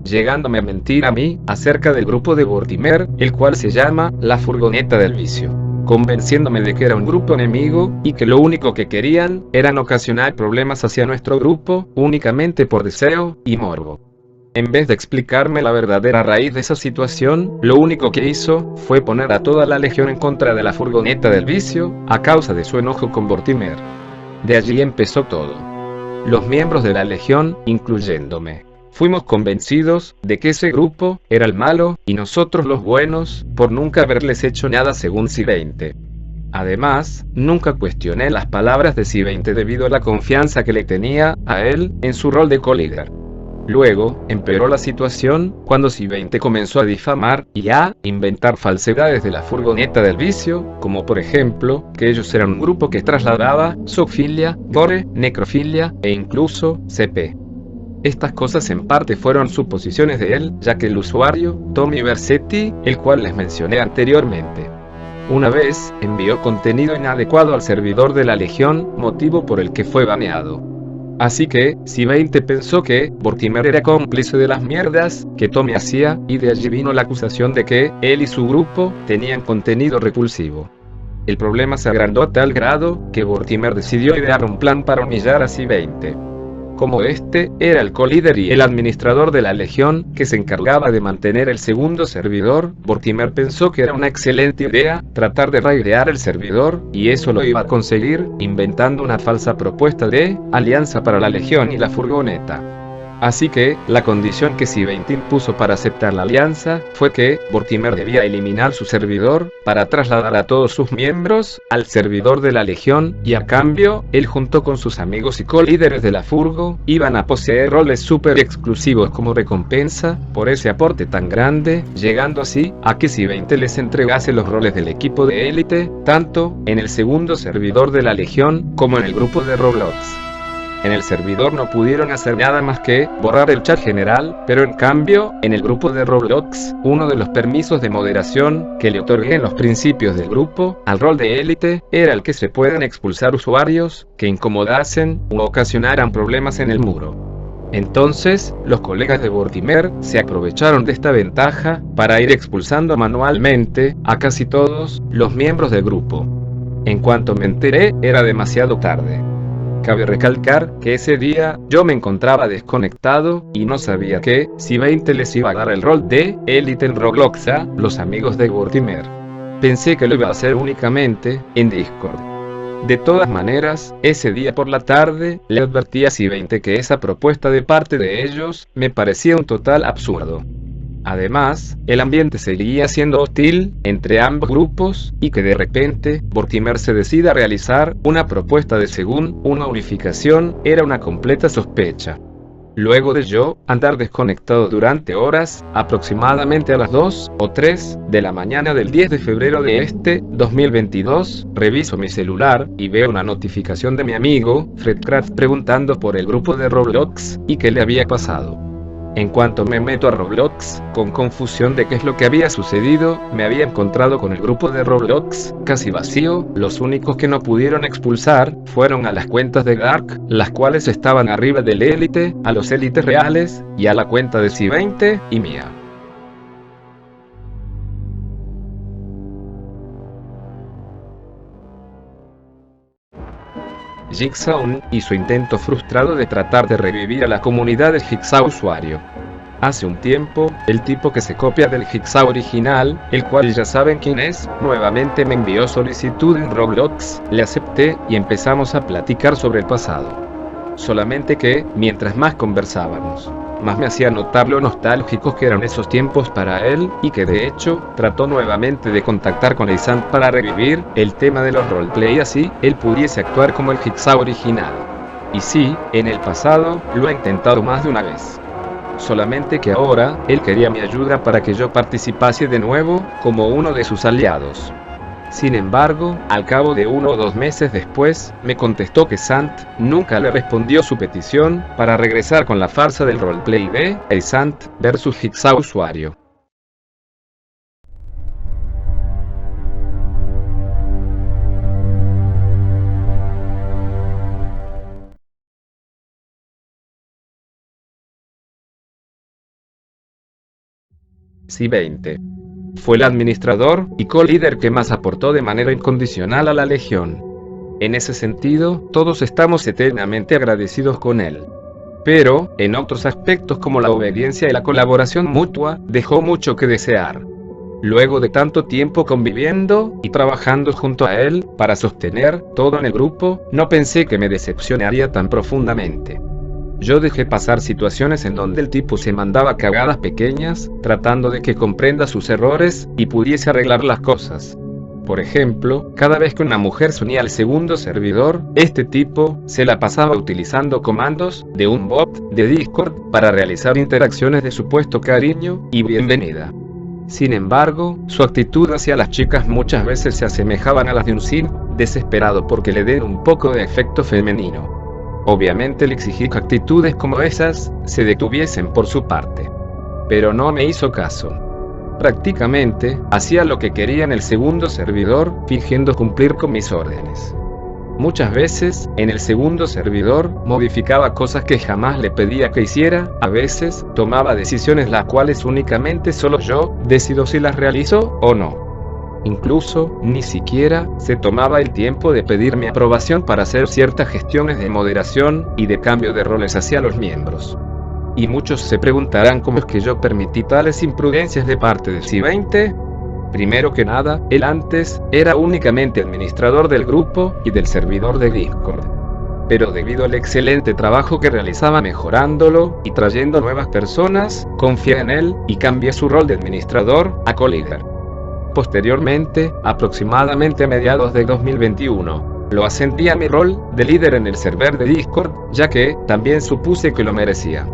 llegándome a mentir a mí acerca del grupo de Vortimer, el cual se llama La Furgoneta del Vicio, convenciéndome de que era un grupo enemigo y que lo único que querían eran ocasionar problemas hacia nuestro grupo únicamente por deseo y morbo. En vez de explicarme la verdadera raíz de esa situación, lo único que hizo fue poner a toda la Legión en contra de la Furgoneta del Vicio, a causa de su enojo con Vortimer. De allí empezó todo. Los miembros de la Legión, incluyéndome, fuimos convencidos de que ese grupo era el malo, y nosotros los buenos, por nunca haberles hecho nada según C20. Además, nunca cuestioné las palabras de C20 debido a la confianza que le tenía a él en su rol de co-líder. Luego, empeoró la situación cuando C20 comenzó a difamar y a inventar falsedades de la Furgoneta del Vicio, como por ejemplo, que ellos eran un grupo que trasladaba zoofilia, gore, necrofilia e incluso CP. Estas cosas en parte fueron suposiciones de él, ya que el usuario, Tommy Vercetti, el cual les mencioné anteriormente, una vez envió contenido inadecuado al servidor de la Legión, motivo por el que fue baneado. Así que, C20 pensó que Vortimer era cómplice de las mierdas que Tommy hacía, y de allí vino la acusación de que él y su grupo tenían contenido repulsivo. El problema se agrandó a tal grado que Vortimer decidió idear un plan para humillar a C20. Como este era el co-líder y el administrador de la Legión que se encargaba de mantener el segundo servidor, Vortimer pensó que era una excelente idea tratar de raidear el servidor, y eso lo iba a conseguir inventando una falsa propuesta de alianza para la Legión y la furgoneta. Así que, la condición que C20 impuso para aceptar la alianza fue que Vortimer debía eliminar su servidor para trasladar a todos sus miembros al servidor de la Legión, y a cambio, él junto con sus amigos y co-líderes de la furgo iban a poseer roles super exclusivos como recompensa por ese aporte tan grande, llegando así a que C20 les entregase los roles del equipo de élite, tanto en el segundo servidor de la Legión como en el grupo de Roblox. En el servidor no pudieron hacer nada más que borrar el chat general, pero en cambio, en el grupo de Roblox, uno de los permisos de moderación que le otorgué en los principios del grupo al rol de élite era el que se puedan expulsar usuarios que incomodasen u ocasionaran problemas en el muro. Entonces, los colegas de Vortimer se aprovecharon de esta ventaja para ir expulsando manualmente a casi todos los miembros del grupo. En cuanto me enteré, era demasiado tarde. Cabe recalcar que ese día yo me encontraba desconectado y no sabía que C20 les iba a dar el rol de élite en Roblox a los amigos de Vortimer. Pensé que lo iba a hacer únicamente en Discord. De todas maneras, ese día por la tarde le advertí a C20 que esa propuesta de parte de ellos me parecía un total absurdo. Además, el ambiente seguía siendo hostil entre ambos grupos, y que de repente, Vortimer se decida a realizar una propuesta de según una unificación era una completa sospecha. Luego de yo andar desconectado durante horas, aproximadamente a las 2 o 3 de la mañana del 10 de febrero de 2022, reviso mi celular y veo una notificación de mi amigo, Fredcraft, preguntando por el grupo de Roblox y qué le había pasado. En cuanto me meto a Roblox, con confusión de qué es lo que había sucedido, me había encontrado con el grupo de Roblox casi vacío. Los únicos que no pudieron expulsar fueron a las cuentas de Dark, las cuales estaban arriba del élite, a los élites reales, y a la cuenta de C20 y mía. Jigsaw y su intento frustrado de tratar de revivir a la comunidad de Jigsaw usuario. Hace un tiempo, el tipo que se copia del Jigsaw original, el cual ya saben quién es, nuevamente me envió solicitud en Roblox, le acepté y empezamos a platicar sobre el pasado. Solamente que, mientras más conversábamos, más me hacía notar lo nostálgicos que eran esos tiempos para él, y que de hecho, trató nuevamente de contactar con Eisant para revivir el tema de los roleplay, así él pudiese actuar como el Jigsaw original. Y sí, en el pasado, lo ha intentado más de una vez. Solamente que ahora, él quería mi ayuda para que yo participase de nuevo, como uno de sus aliados. Sin embargo, al cabo de 1 o 2 meses después, me contestó que Sant nunca le respondió su petición para regresar con la farsa del roleplay de Eisant vs Jigsaw usuario. C20 fue el administrador y co-líder que más aportó de manera incondicional a la Legión. En ese sentido, todos estamos eternamente agradecidos con él. Pero, en otros aspectos como la obediencia y la colaboración mutua, dejó mucho que desear. Luego de tanto tiempo conviviendo y trabajando junto a él para sostener todo en el grupo, no pensé que me decepcionaría tan profundamente. Yo dejé pasar situaciones en donde el tipo se mandaba cagadas pequeñas, tratando de que comprenda sus errores y pudiese arreglar las cosas. Por ejemplo, cada vez que una mujer se unía al segundo servidor, este tipo se la pasaba utilizando comandos de un bot de Discord para realizar interacciones de supuesto cariño y bienvenida. Sin embargo, su actitud hacia las chicas muchas veces se asemejaban a las de un simp desesperado porque le den un poco de afecto femenino. Obviamente le exigí que actitudes como esas se detuviesen por su parte. Pero no me hizo caso. Prácticamente, hacía lo que quería en el segundo servidor, fingiendo cumplir con mis órdenes. Muchas veces, en el segundo servidor, modificaba cosas que jamás le pedía que hiciera, a veces, tomaba decisiones las cuales únicamente solo yo decido si las realizo o no. Incluso, ni siquiera, se tomaba el tiempo de pedir mi aprobación para hacer ciertas gestiones de moderación y de cambio de roles hacia los miembros. Y muchos se preguntarán cómo es que yo permití tales imprudencias de parte de C20. Primero que nada, él antes era únicamente administrador del grupo y del servidor de Discord. Pero debido al excelente trabajo que realizaba mejorándolo y trayendo nuevas personas, confié en él y cambié su rol de administrador a co-líder. Posteriormente, aproximadamente a mediados de 2021, lo ascendí a mi rol de líder en el server de Discord, ya que también supuse que lo merecía.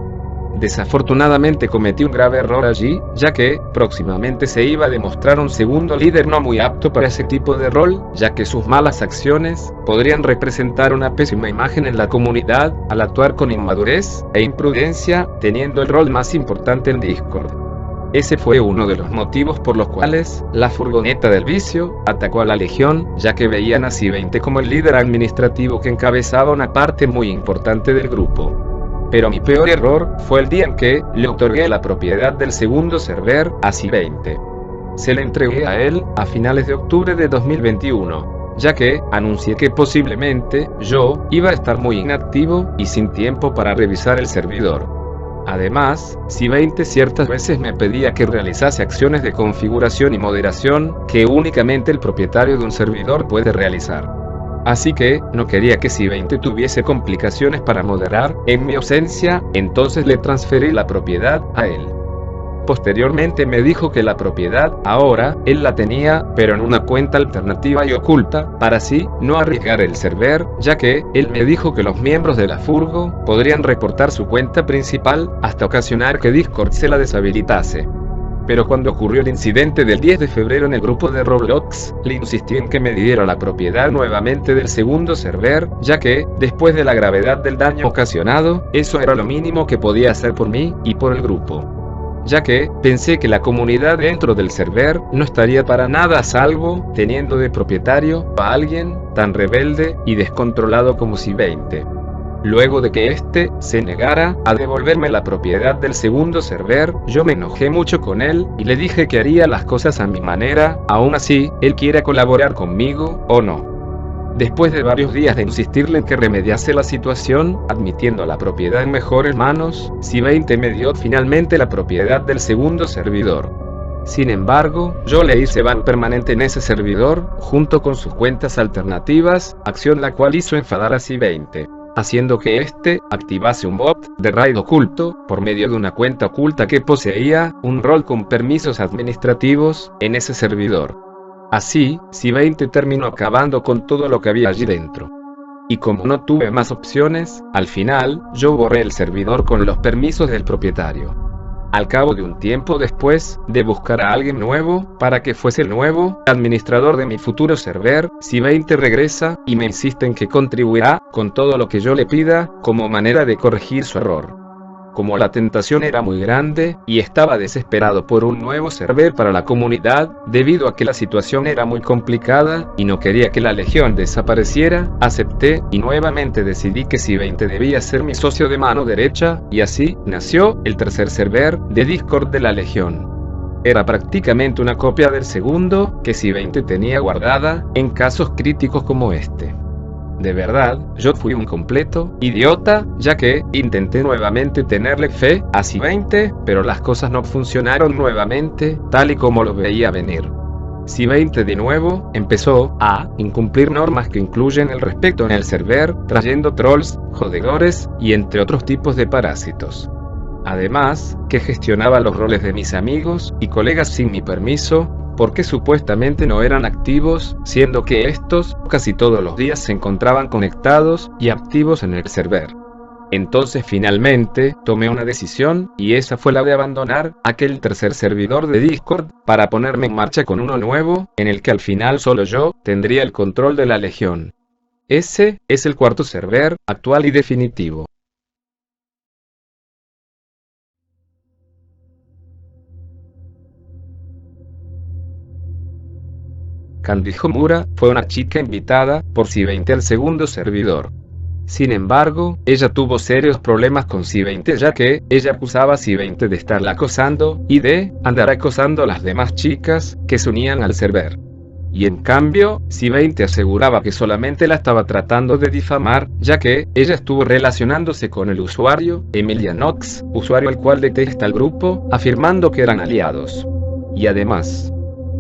Desafortunadamente cometí un grave error allí, ya que próximamente se iba a demostrar un segundo líder no muy apto para ese tipo de rol, ya que sus malas acciones podrían representar una pésima imagen en la comunidad al actuar con inmadurez e imprudencia, teniendo el rol más importante en Discord. Ese fue uno de los motivos por los cuales la furgoneta del vicio atacó a la Legión, ya que veían a C20 como el líder administrativo que encabezaba una parte muy importante del grupo. Pero mi peor error fue el día en que le otorgué la propiedad del segundo server a C20. Se le entregué a él a finales de octubre de 2021, ya que anuncié que posiblemente yo iba a estar muy inactivo y sin tiempo para revisar el servidor. Además, C20 ciertas veces me pedía que realizase acciones de configuración y moderación que únicamente el propietario de un servidor puede realizar. Así que, no quería que C20 tuviese complicaciones para moderar en mi ausencia, entonces le transferí la propiedad a él. Posteriormente me dijo que la propiedad, ahora, él la tenía, pero en una cuenta alternativa y oculta, para así no arriesgar el server, ya que, él me dijo que los miembros de la Furgo podrían reportar su cuenta principal, hasta ocasionar que Discord se la deshabilitase. Pero cuando ocurrió el incidente del 10 de febrero en el grupo de Roblox, le insistí en que me diera la propiedad nuevamente del segundo server, ya que, después de la gravedad del daño ocasionado, eso era lo mínimo que podía hacer por mí y por el grupo. Ya que, pensé que la comunidad dentro del server no estaría para nada a salvo, teniendo de propietario a alguien tan rebelde y descontrolado como C20. Luego de que éste se negara a devolverme la propiedad del segundo server, yo me enojé mucho con él y le dije que haría las cosas a mi manera, aún así, él quiera colaborar conmigo o no. Después de varios días de insistirle en que remediase la situación, admitiendo la propiedad en mejores manos, C20 me dio finalmente la propiedad del segundo servidor. Sin embargo, yo le hice ban permanente en ese servidor, junto con sus cuentas alternativas, acción la cual hizo enfadar a C20. Haciendo que éste activase un bot de raid oculto, por medio de una cuenta oculta que poseía un rol con permisos administrativos en ese servidor. Así, C20 terminó acabando con todo lo que había allí dentro. Y como no tuve más opciones, al final, yo borré el servidor con los permisos del propietario. Al cabo de un tiempo después de buscar a alguien nuevo para que fuese el nuevo administrador de mi futuro server, C20 regresa y me insiste en que contribuirá con todo lo que yo le pida como manera de corregir su error. Como la tentación era muy grande y estaba desesperado por un nuevo server para la comunidad, debido a que la situación era muy complicada y no quería que la Legión desapareciera, acepté y nuevamente decidí que C20 debía ser mi socio de mano derecha, y así nació el tercer server de Discord de la Legión. Era prácticamente una copia del segundo que C20 tenía guardada en casos críticos como este. De verdad, yo fui un completo idiota, ya que intenté nuevamente tenerle fe a C20, pero las cosas no funcionaron nuevamente, tal y como lo veía venir. C20 de nuevo empezó a incumplir normas que incluyen el respeto en el server, trayendo trolls, jodedores y entre otros tipos de parásitos. Además, que gestionaba los roles de mis amigos y colegas sin mi permiso, porque supuestamente no eran activos, siendo que estos casi todos los días se encontraban conectados y activos en el server. Entonces finalmente tomé una decisión, y esa fue la de abandonar aquel tercer servidor de Discord para ponerme en marcha con uno nuevo, en el que al final solo yo tendría el control de la Legión. Ese es el cuarto server, actual y definitivo. Candy Homura fue una chica invitada por C20 al segundo servidor. Sin embargo, ella tuvo serios problemas con C20 ya que ella acusaba a C20 de estarla acosando y de andar acosando a las demás chicas que se unían al server. Y en cambio, C20 aseguraba que solamente la estaba tratando de difamar, ya que ella estuvo relacionándose con el usuario Emilia Knox, usuario al cual detesta el grupo, afirmando que eran aliados. Y además,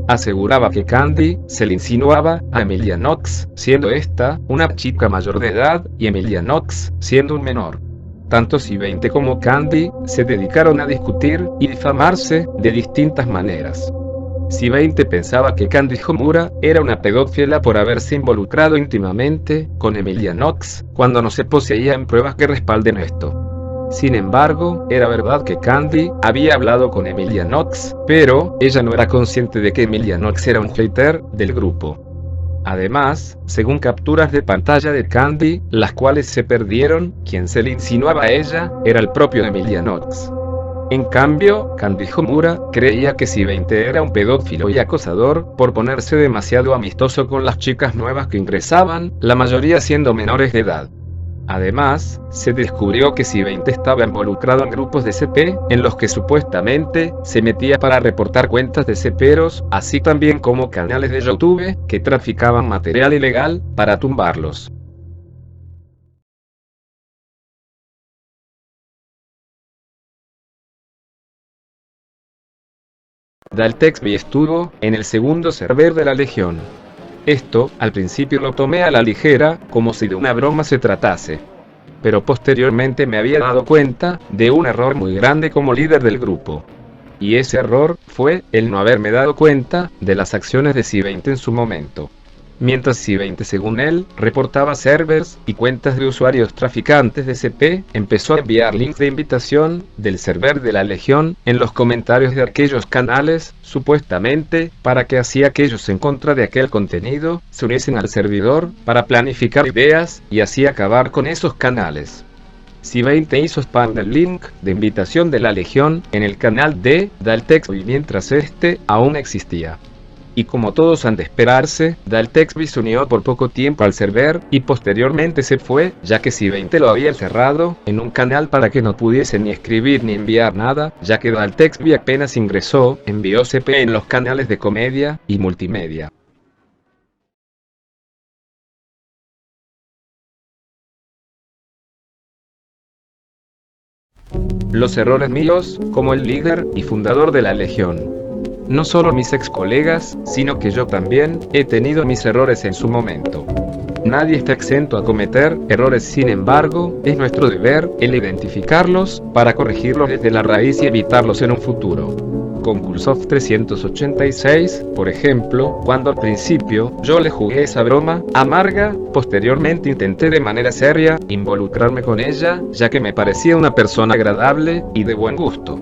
aseguraba que Candy se le insinuaba a Emilia Knox, siendo esta una chica mayor de edad y Emilia Knox siendo un menor. Tanto C20 como Candy se dedicaron a discutir y difamarse de distintas maneras. C20 pensaba que Candy Homura era una pedófila por haberse involucrado íntimamente con Emilia Knox, cuando no se poseían pruebas que respalden esto. Sin embargo, era verdad que Candy había hablado con Emilia Knox, pero ella no era consciente de que Emilia Knox era un hater del grupo. Además, según capturas de pantalla de Candy, las cuales se perdieron, quien se le insinuaba a ella era el propio Emilia Knox. En cambio, Candy Homura creía que C20 era un pedófilo y acosador por ponerse demasiado amistoso con las chicas nuevas que ingresaban, la mayoría siendo menores de edad. Además, se descubrió que C20 estaba involucrado en grupos de CP, en los que supuestamente se metía para reportar cuentas de CPeros, así también como canales de YouTube, que traficaban material ilegal, para tumbarlos. Daltexby estuvo en el segundo server de la Legión. Esto, al principio lo tomé a la ligera, como si de una broma se tratase. Pero posteriormente me había dado cuenta de un error muy grande como líder del grupo. Y ese error fue el no haberme dado cuenta de las acciones de C20 en su momento. Mientras C20, según él, reportaba servers y cuentas de usuarios traficantes de CP, empezó a enviar links de invitación del server de la Legión en los comentarios de aquellos canales, supuestamente, para que así aquellos en contra de aquel contenido se uniesen al servidor para planificar ideas y así acabar con esos canales. C20 hizo spam del link de invitación de la Legión en el canal de Daltexby mientras este aún existía. Y como todos han de esperarse, Daltexby se unió por poco tiempo al server y posteriormente se fue, ya que C20 lo había encerrado en un canal para que no pudiese ni escribir ni enviar nada, ya que Daltexby apenas ingresó, envió CP en los canales de comedia y multimedia. Los errores míos, como el líder y fundador de la Legión. No solo mis ex colegas, sino que yo también he tenido mis errores en su momento. Nadie está exento a cometer errores, sin embargo, es nuestro deber el identificarlos para corregirlos desde la raíz y evitarlos en un futuro. Con Cursoft 386, por ejemplo, cuando al principio yo le jugué esa broma amarga, posteriormente intenté de manera seria involucrarme con ella, ya que me parecía una persona agradable y de buen gusto.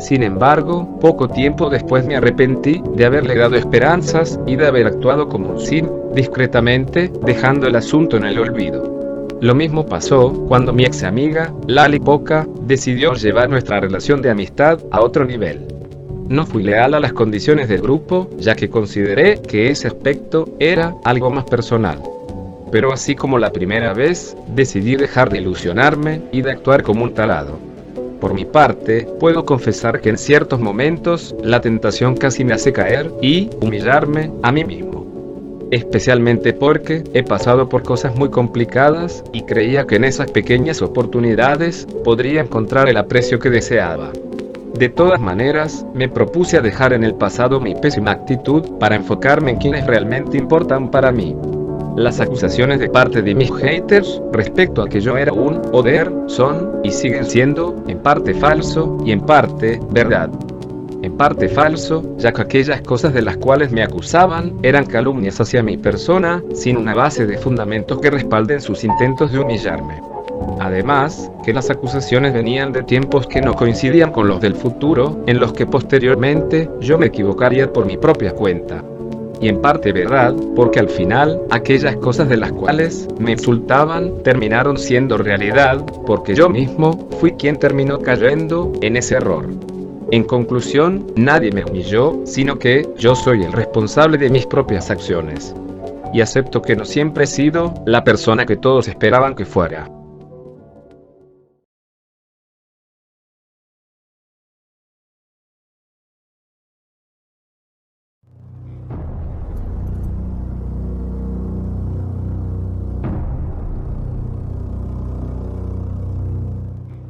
Sin embargo, poco tiempo después me arrepentí de haberle dado esperanzas y de haber actuado como un sim, discretamente, dejando el asunto en el olvido. Lo mismo pasó cuando mi ex amiga, Lali Poca, decidió llevar nuestra relación de amistad a otro nivel. No fui leal a las condiciones del grupo, ya que consideré que ese aspecto era algo más personal. Pero así como la primera vez, decidí dejar de ilusionarme y de actuar como un tarado. Por mi parte, puedo confesar que en ciertos momentos, la tentación casi me hace caer y humillarme a mí mismo. Especialmente porque he pasado por cosas muy complicadas y creía que en esas pequeñas oportunidades podría encontrar el aprecio que deseaba. De todas maneras, me propuse a dejar en el pasado mi pésima actitud para enfocarme en quienes realmente importan para mí. Las acusaciones de parte de mis haters respecto a que yo era un oder son y siguen siendo en parte falso y en parte verdad. En parte falso, ya que aquellas cosas de las cuales me acusaban eran calumnias hacia mi persona, sin una base de fundamentos que respalden sus intentos de humillarme. Además, que las acusaciones venían de tiempos que no coincidían con los del futuro, en los que posteriormente yo me equivocaría por mi propia cuenta. Y en parte verdad, porque al final, aquellas cosas de las cuales me insultaban terminaron siendo realidad, porque yo mismo fui quien terminó cayendo en ese error. En conclusión, nadie me humilló, sino que yo soy el responsable de mis propias acciones. Y acepto que no siempre he sido la persona que todos esperaban que fuera.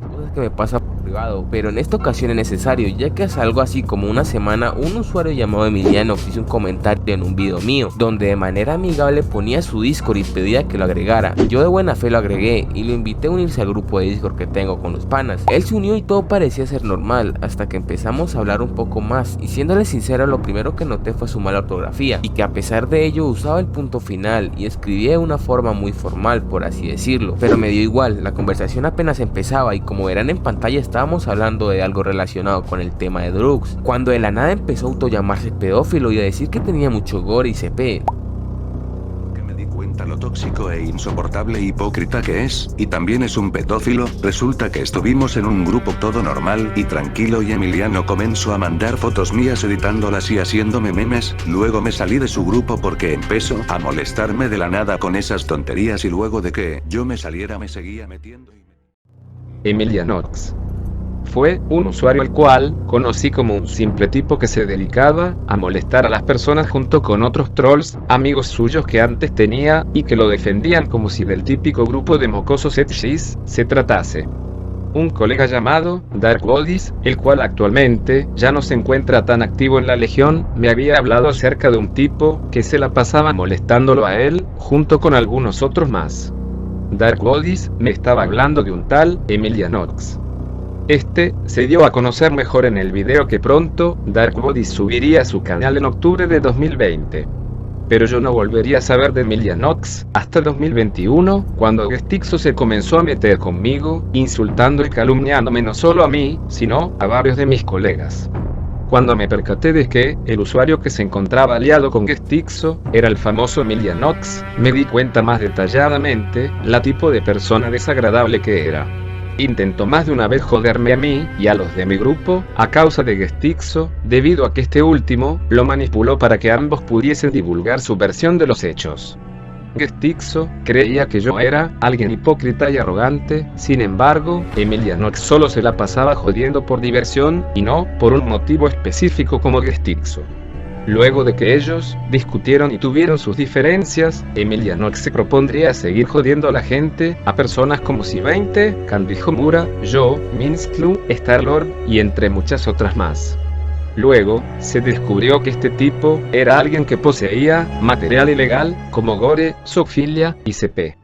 Cosas que me pasa por privado, pero en esta ocasión es necesario, ya que hace algo así como una semana un usuario llamado Emiliano hizo un comentario en un video mío, donde de manera amigable ponía su Discord y pedía que lo agregara. Yo de buena fe lo agregué y lo invité a unirse al grupo de Discord que tengo con los panas. Él se unió y todo parecía ser normal, hasta que empezamos a hablar un poco más, y siéndole sincero, lo primero que noté fue su mala ortografía, y que a pesar de ello usaba el punto final y escribía de una forma muy formal, por así decirlo, pero me dio igual. La conversación apenas empezaba y como verán en pantalla estábamos hablando de algo relacionado con el tema de drugs, cuando de la nada empezó a autollamarse pedófilo y a decir que tenía mucho gore y CP. Me di cuenta lo tóxico e insoportable e hipócrita que es, y también es un pedófilo. Resulta que estuvimos en un grupo todo normal y tranquilo y Emiliano comenzó a mandar fotos mías editándolas y haciéndome memes. Luego me salí de su grupo porque empezó a molestarme de la nada con esas tonterías y luego de que yo me saliera me seguía metiendo Emilianox fue un usuario al cual conocí como un simple tipo que se dedicaba a molestar a las personas junto con otros trolls, amigos suyos que antes tenía, y que lo defendían como si del típico grupo de mocosos etchis se tratase. Un colega llamado Dark Bodies, el cual actualmente ya no se encuentra tan activo en la Legión, me había hablado acerca de un tipo que se la pasaba molestándolo a él, junto con algunos otros más. Dark Bodies me estaba hablando de un tal Emilianox. Este se dio a conocer mejor en el video que pronto Dark Bodies subiría a su canal en octubre de 2020. Pero yo no volvería a saber de Emilianox hasta 2021, cuando Gestixo se comenzó a meter conmigo, insultando y calumniándome no solo a mí, sino a varios de mis colegas. Cuando me percaté de que el usuario que se encontraba aliado con Gestixo era el famoso Emilianox, me di cuenta más detalladamente la tipo de persona desagradable que era. Intentó más de una vez joderme a mí y a los de mi grupo a causa de Gestixo, debido a que este último lo manipuló para que ambos pudiesen divulgar su versión de los hechos. Gestixo creía que yo era alguien hipócrita y arrogante, sin embargo, Emilianox solo se la pasaba jodiendo por diversión y no por un motivo específico como Gestixo. Luego de que ellos discutieron y tuvieron sus diferencias, Emilianox se propondría seguir jodiendo a la gente, a personas como Si-20, Candy Homura, yo, Minsklu, Starlord y entre muchas otras más. Luego, se descubrió que este tipo era alguien que poseía material ilegal como gore, zoofilia y CP.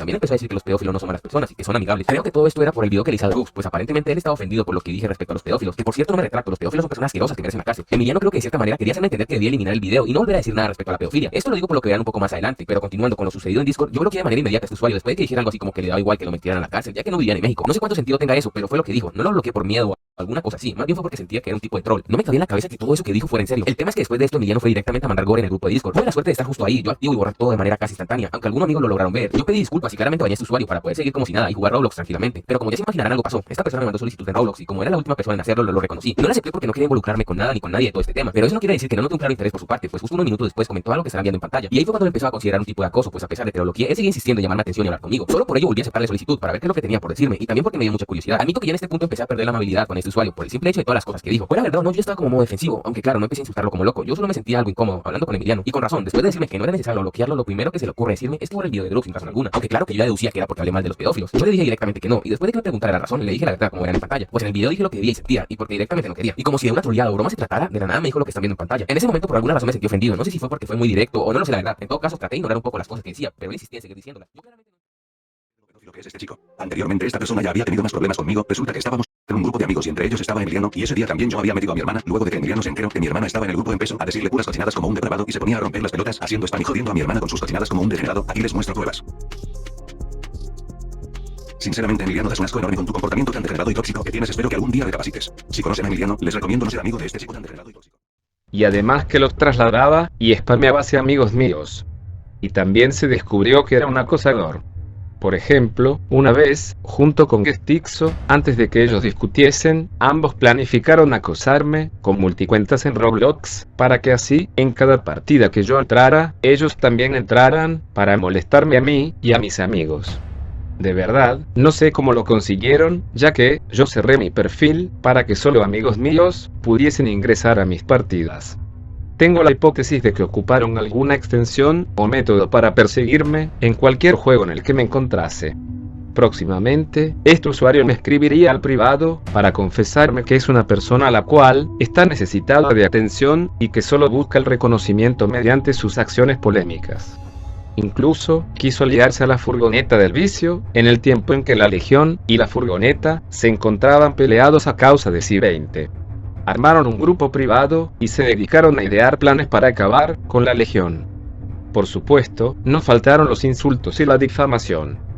También empezó a decir que los pedófilos no son malas personas y que son amigables. Creo que todo esto era por el video que le hizo a Drugs, pues aparentemente él estaba ofendido por lo que dije respecto a los pedófilos, que por cierto no me retracto, los pedófilos son personas asquerosas que merecen la cárcel. Emiliano creo que de cierta manera quería hacerme entender que debía eliminar el video y no volver a decir nada respecto a la pedofilia. Esto lo digo por lo que vean un poco más adelante, pero continuando con lo sucedido en Discord, yo creo que de manera inmediata este usuario, después de que dijera algo así como que le daba igual que lo metieran a la cárcel, ya que no vivían en México. No sé cuánto sentido tenga eso, pero fue lo que dijo. No lo bloqueé por miedo o alguna cosa así, más bien fue porque sentía que era un tipo de troll. No me cabía en la cabeza que todo eso que dijo fuera en serio. El tema es que después de esto Emiliano fue directamente a mandar gore en el grupo de Discord. Tuve la suerte de estar justo ahí, yo activo y borrar todo de manera casi instantánea, aunque algunos amigos lo lograron ver. Yo pedí disculpas y claramente bañé a este usuario para poder seguir como si nada y jugar Roblox tranquilamente. Pero como ya se imaginarán, algo pasó. Esta persona me mandó solicitud en Roblox y como era la última persona en hacerlo, lo reconocí. No la acepté porque no quería involucrarme con nada ni con nadie de todo este tema. Pero eso no quiere decir que no noté un claro interés por su parte, pues justo unos minutos después comentó algo que estarán viendo en pantalla. Y ahí fue cuando lo empezó a considerar un tipo de acoso, pues a pesar de que lo bloqueé, él seguía insistiendo en llamar la atención y hablar conmigo. Solo por ello volví a aceptar la solicitud para ver qué es lo que tenía por decirme y también porque me dio mucha curiosidad. Admito que ya en este punto empecé a perder la amabilidad con este usuario por el simple hecho de todas las cosas que dijo. Fuera verdad o no, yo estaba como modo defensivo, aunque claro, no empecé a insultarlo como loco. Yo solo me sentía algo incómodo hablando con Emiliano y con razón. Después de decirme que no era necesario bloquearlo, lo primero que se le ocurre decirme es que por el video de Drugs sin razón alguna. Aunque claro que yo ya deducía que era porque hablé mal de los pedófilos. Yo le dije directamente que no y después de que me preguntara la razón le dije la verdad como era en pantalla. Pues en el video dije lo que debía y sentía y porque directamente no quería. Y como si de una troleada o broma se tratara, de la nada me dijo lo que están viendo en pantalla. En ese momento por alguna razón me sentí ofendido. No sé si fue porque fue muy directo o no lo sé la verdad. En todo caso traté de ignorar un poco las cosas que decía, pero él insistía en seguir diciéndolas. Yo claramente lo que es este chico. Anteriormente esta persona ya había tenido más problemas conmigo. Resulta que estábamos en un grupo de amigos y entre ellos estaba Emiliano y ese día también yo había metido a mi hermana. Luego de que Emiliano se enteró que mi hermana estaba en el grupo empezó a decirle puras cochinadas como un depravado y se ponía a romper las pelotas haciendo spam y jodiendo a mi hermana con sus cochinadas como un degenerado. Aquí les muestro pruebas. Sinceramente Emiliano das un asco enorme con tu comportamiento tan degenerado y tóxico que tienes. Espero que algún día recapacites. Si conocen a Emiliano les recomiendo no ser amigo de este chico tan degenerado y tóxico. y además que los trasladaba y spameaba hacia amigos míos. Y también se descubrió que era un acosador. Por ejemplo, una vez, junto con Gestixo, antes de que ellos discutiesen, ambos planificaron acosarme con multicuentas en Roblox, para que así, en cada partida que yo entrara, ellos también entraran, para molestarme a mí y a mis amigos. De verdad, no sé cómo lo consiguieron, ya que yo cerré mi perfil para que solo amigos míos pudiesen ingresar a mis partidas. Tengo la hipótesis de que ocuparon alguna extensión o método para perseguirme en cualquier juego en el que me encontrase. Próximamente, este usuario me escribiría al privado para confesarme que es una persona a la cual está necesitada de atención y que solo busca el reconocimiento mediante sus acciones polémicas. Incluso quiso liarse a la furgoneta del vicio en el tiempo en que la Legión y la furgoneta se encontraban peleados a causa de C-20. Armaron un grupo privado y se dedicaron a idear planes para acabar con la Legión. Por supuesto, no faltaron los insultos y la difamación.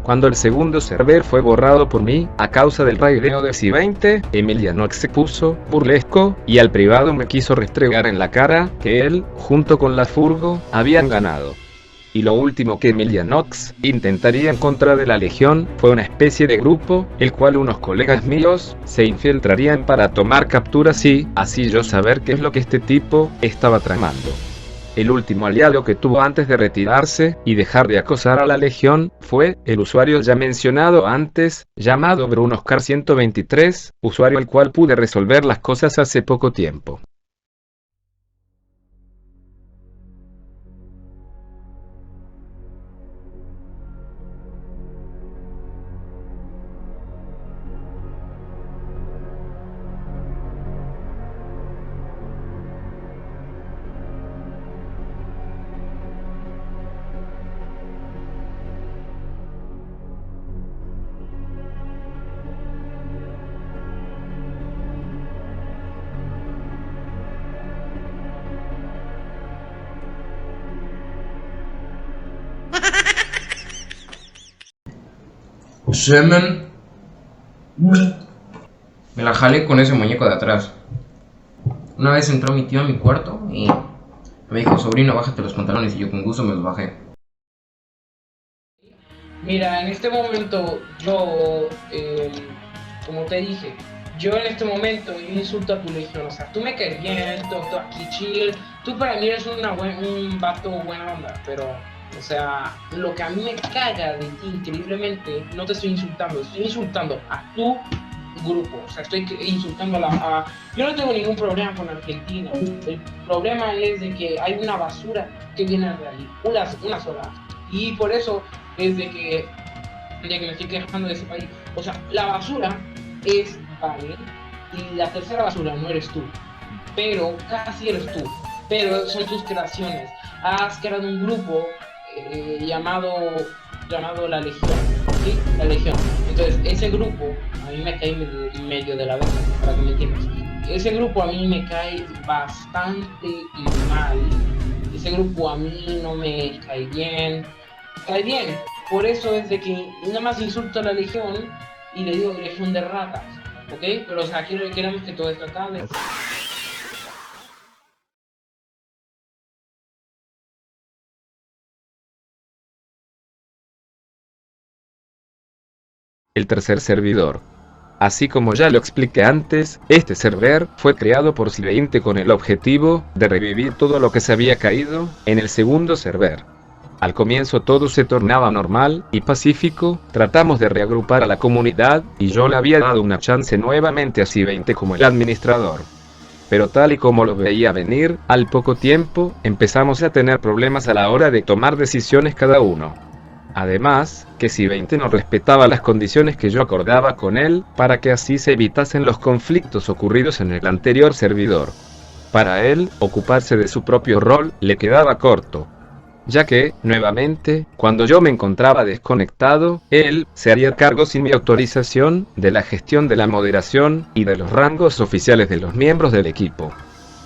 Cuando el segundo server fue borrado por mí, a causa del raideo de C-20, Emilianox se puso burlesco, y al privado me quiso restregar en la cara que él, junto con la Furgo, habían ganado. Y lo último que Emilianox intentaría en contra de la Legión fue una especie de grupo, el cual unos colegas míos se infiltrarían para tomar capturas y así yo saber qué es lo que este tipo estaba tramando. El último aliado que tuvo antes de retirarse y dejar de acosar a la Legión fue el usuario ya mencionado antes, llamado BrunoScar123, usuario al cual pude resolver las cosas hace poco tiempo. Semen. Me la jalé con ese muñeco de atrás. Una vez entró mi tío a mi cuarto y me dijo, sobrino, bájate los pantalones, y yo con gusto me los bajé. Mira, en este momento yo, como te dije, yo en este momento yo insulto a tu legión, o sea, tú me caes bien, tú aquí chill, tú para mí eres un vato buena onda, pero, o sea, lo que a mí me caga de ti increíblemente, no te estoy insultando a tu grupo, o sea, estoy insultando yo no tengo ningún problema con Argentina, el problema es de que hay una basura que viene de ahí, una sola, y por eso es de que me estoy quejando de ese país. O sea, la basura es Biden y la tercera basura no eres tú, pero casi eres tú, pero son tus creaciones. Has creado un grupo llamado La Legión, ¿sí? La Legión. Entonces, ese grupo a mí me cae medio de la verga, para que me entiendas. Ese grupo a mí me cae bastante mal. Ese grupo a mí no me cae bien. Cae bien, Por eso es de que nada más insulto a la Legión y le digo Legión de ratas, ¿ok? Pero o sea, queremos que todo esto acabe. El tercer servidor. Así como ya lo expliqué antes, este server fue creado por Si20 con el objetivo de revivir todo lo que se había caído en el segundo server. Al comienzo todo se tornaba normal y pacífico, tratamos de reagrupar a la comunidad y yo le había dado una chance nuevamente a Si20 como el administrador. Pero tal y como lo veía venir, al poco tiempo empezamos a tener problemas a la hora de tomar decisiones cada uno. Además, que Si20 no respetaba las condiciones que yo acordaba con él, para que así se evitasen los conflictos ocurridos en el anterior servidor. Para él, ocuparse de su propio rol le quedaba corto, ya que, nuevamente, cuando yo me encontraba desconectado, él se haría cargo sin mi autorización de la gestión de la moderación y de los rangos oficiales de los miembros del equipo.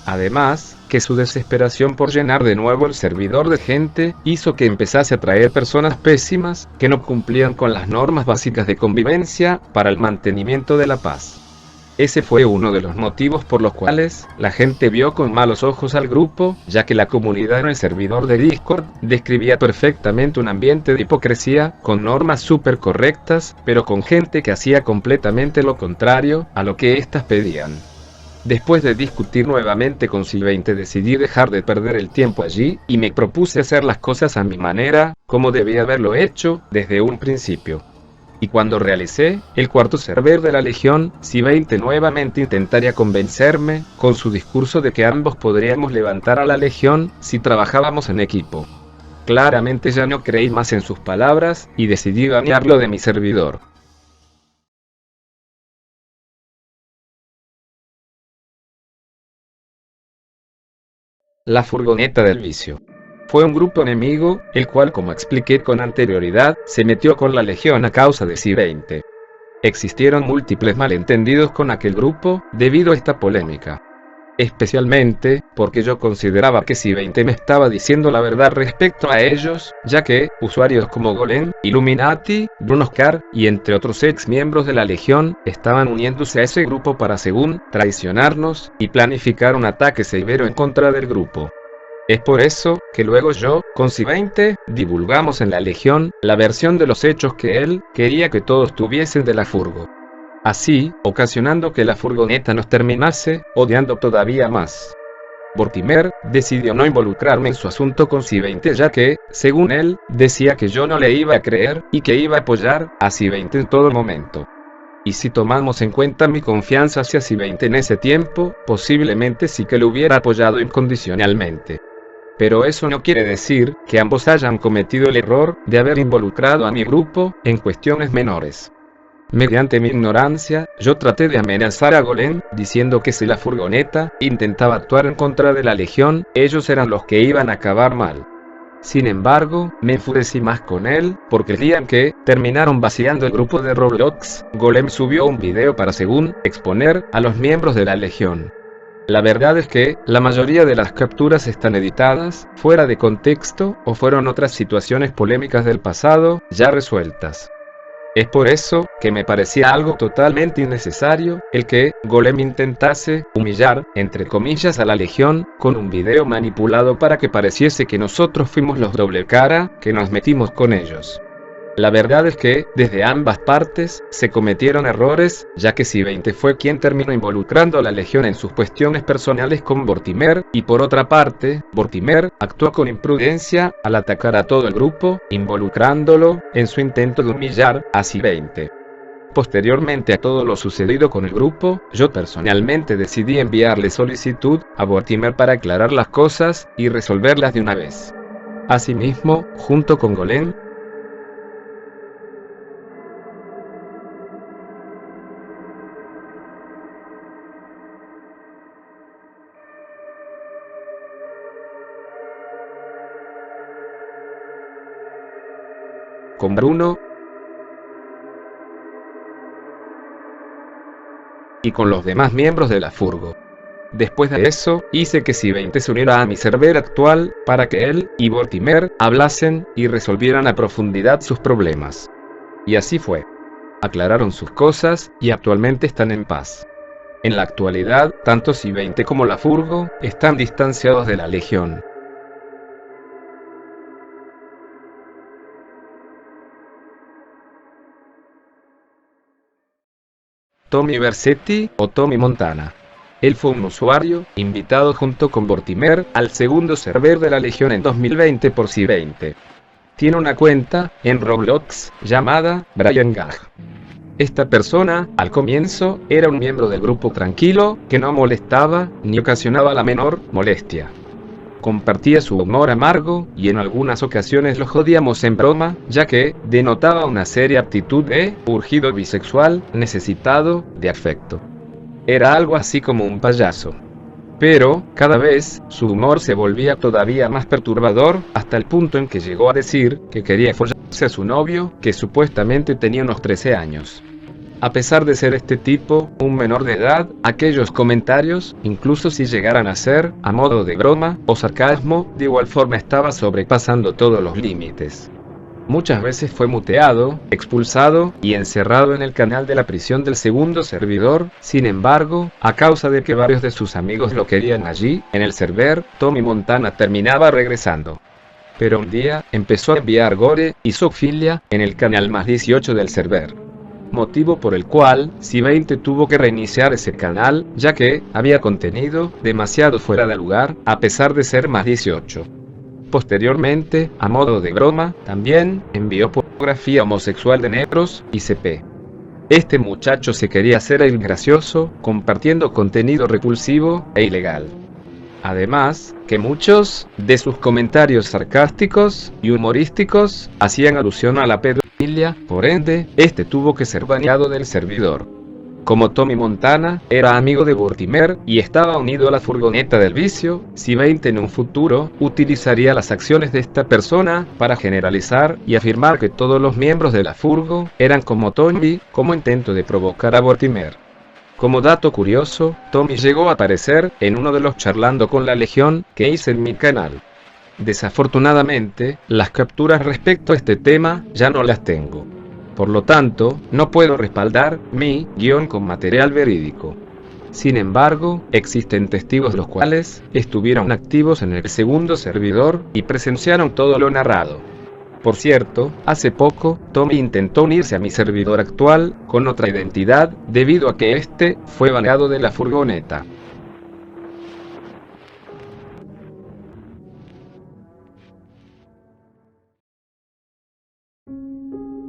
Además, que su desesperación por llenar de nuevo el servidor de gente hizo que empezase a traer personas pésimas que no cumplían con las normas básicas de convivencia para el mantenimiento de la paz. Ese fue uno de los motivos por los cuales la gente vio con malos ojos al grupo, ya que la comunidad en el servidor de Discord describía perfectamente un ambiente de hipocresía, con normas súper correctas, pero con gente que hacía completamente lo contrario a lo que éstas pedían. Después de discutir nuevamente con Si20 decidí dejar de perder el tiempo allí, y me propuse hacer las cosas a mi manera, como debía haberlo hecho desde un principio. Y cuando realicé el cuarto server de la Legión, Si20 nuevamente intentaría convencerme con su discurso de que ambos podríamos levantar a la Legión si trabajábamos en equipo. Claramente ya no creí más en sus palabras, y decidí banearlo de mi servidor. La furgoneta del vicio. Fue un grupo enemigo, el cual, como expliqué con anterioridad, se metió con la Legión a causa de Si20. Existieron múltiples malentendidos con aquel grupo, debido a esta polémica. Especialmente, porque yo consideraba que Si20 me estaba diciendo la verdad respecto a ellos, ya que, usuarios como Golem, Illuminati, Brunoscar, y entre otros ex miembros de la Legión, estaban uniéndose a ese grupo para, según, traicionarnos, y planificar un ataque severo en contra del grupo. Es por eso, que luego yo, con Si20, divulgamos en la Legión, la versión de los hechos que él, quería que todos tuviesen de la furgo. Así, ocasionando que la furgoneta nos terminase, odiando todavía más. Vortimer decidió no involucrarme en su asunto con Si20, ya que, según él, decía que yo no le iba a creer, y que iba a apoyar a Si20 en todo momento. Y si tomamos en cuenta mi confianza hacia Si20 en ese tiempo, posiblemente sí que lo hubiera apoyado incondicionalmente. Pero eso no quiere decir que ambos hayan cometido el error de haber involucrado a mi grupo en cuestiones menores. Mediante mi ignorancia, yo traté de amenazar a Golem, diciendo que si la furgoneta intentaba actuar en contra de la Legión, ellos eran los que iban a acabar mal. Sin embargo, me enfurecí más con él, porque el día en que terminaron vaciando el grupo de Roblox, Golem subió un video para, según, exponer a los miembros de la Legión. La verdad es que, la mayoría de las capturas están editadas, fuera de contexto, o fueron otras situaciones polémicas del pasado, ya resueltas. Es por eso, que me parecía algo totalmente innecesario, el que Golem intentase humillar, entre comillas, a la Legión, con un video manipulado para que pareciese que nosotros fuimos los doble cara, que nos metimos con ellos. La verdad es que, desde ambas partes, se cometieron errores, ya que Si20 fue quien terminó involucrando a la Legión en sus cuestiones personales con Vortimer, y por otra parte, Vortimer actuó con imprudencia al atacar a todo el grupo, involucrándolo en su intento de humillar a Si20. Posteriormente a todo lo sucedido con el grupo, yo personalmente decidí enviarle solicitud a Vortimer para aclarar las cosas y resolverlas de una vez. Asimismo, junto con Golem, con Bruno y con los demás miembros de la furgo. Después de eso, hice que Si-20 se uniera a mi server actual, para que él y Vortimer hablasen y resolvieran a profundidad sus problemas. Y así fue. Aclararon sus cosas, y actualmente están en paz. En la actualidad, tanto Si-20 como la Furgo están distanciados de la Legión. Tommy Vercetti, o Tommy Montana. Él fue un usuario, invitado junto con Vortimer, al segundo server de la Legión en 2020 por Si-20. Tiene una cuenta en Roblox, llamada Brian Gag. Esta persona, al comienzo, era un miembro del grupo tranquilo, que no molestaba, ni ocasionaba la menor molestia. Compartía su humor amargo, y en algunas ocasiones lo jodíamos en broma, ya que denotaba una seria actitud de urgido bisexual, necesitado de afecto. Era algo así como un payaso. Pero, cada vez, su humor se volvía todavía más perturbador, hasta el punto en que llegó a decir que quería follarse a su novio, que supuestamente tenía unos 13 años. A pesar de ser este tipo, un menor de edad, aquellos comentarios, incluso si llegaran a ser, a modo de broma, o sarcasmo, de igual forma estaba sobrepasando todos los límites. Muchas veces fue muteado, expulsado, y encerrado en el canal de la prisión del segundo servidor. Sin embargo, a causa de que varios de sus amigos lo querían allí, en el server, Tommy Montana terminaba regresando. Pero un día, empezó a enviar gore y zoofilia, en el canal más 18 del server. Motivo por el cual, Si-20 tuvo que reiniciar ese canal, ya que había contenido demasiado fuera de lugar, a pesar de ser más 18. Posteriormente, a modo de broma, también envió pornografía homosexual de negros y CP. Este muchacho se quería hacer el gracioso, compartiendo contenido repulsivo e ilegal. Además, que muchos de sus comentarios sarcásticos y humorísticos hacían alusión a la pedofilia, por ende, este tuvo que ser baneado del servidor. Como Tommy Montana era amigo de Vortimer y estaba unido a la furgoneta del vicio, Si-20 en un futuro utilizaría las acciones de esta persona para generalizar y afirmar que todos los miembros de la furgo eran como Tommy, como intento de provocar a Vortimer. Como dato curioso, Tommy llegó a aparecer en uno de los charlando con la Legión que hice en mi canal. Desafortunadamente, las capturas respecto a este tema ya no las tengo. Por lo tanto, no puedo respaldar mi guión con material verídico. Sin embargo, existen testigos los cuales estuvieron activos en el segundo servidor y presenciaron todo lo narrado. Por cierto, hace poco, Tommy intentó unirse a mi servidor actual, con otra identidad, debido a que este fue baneado de la furgoneta.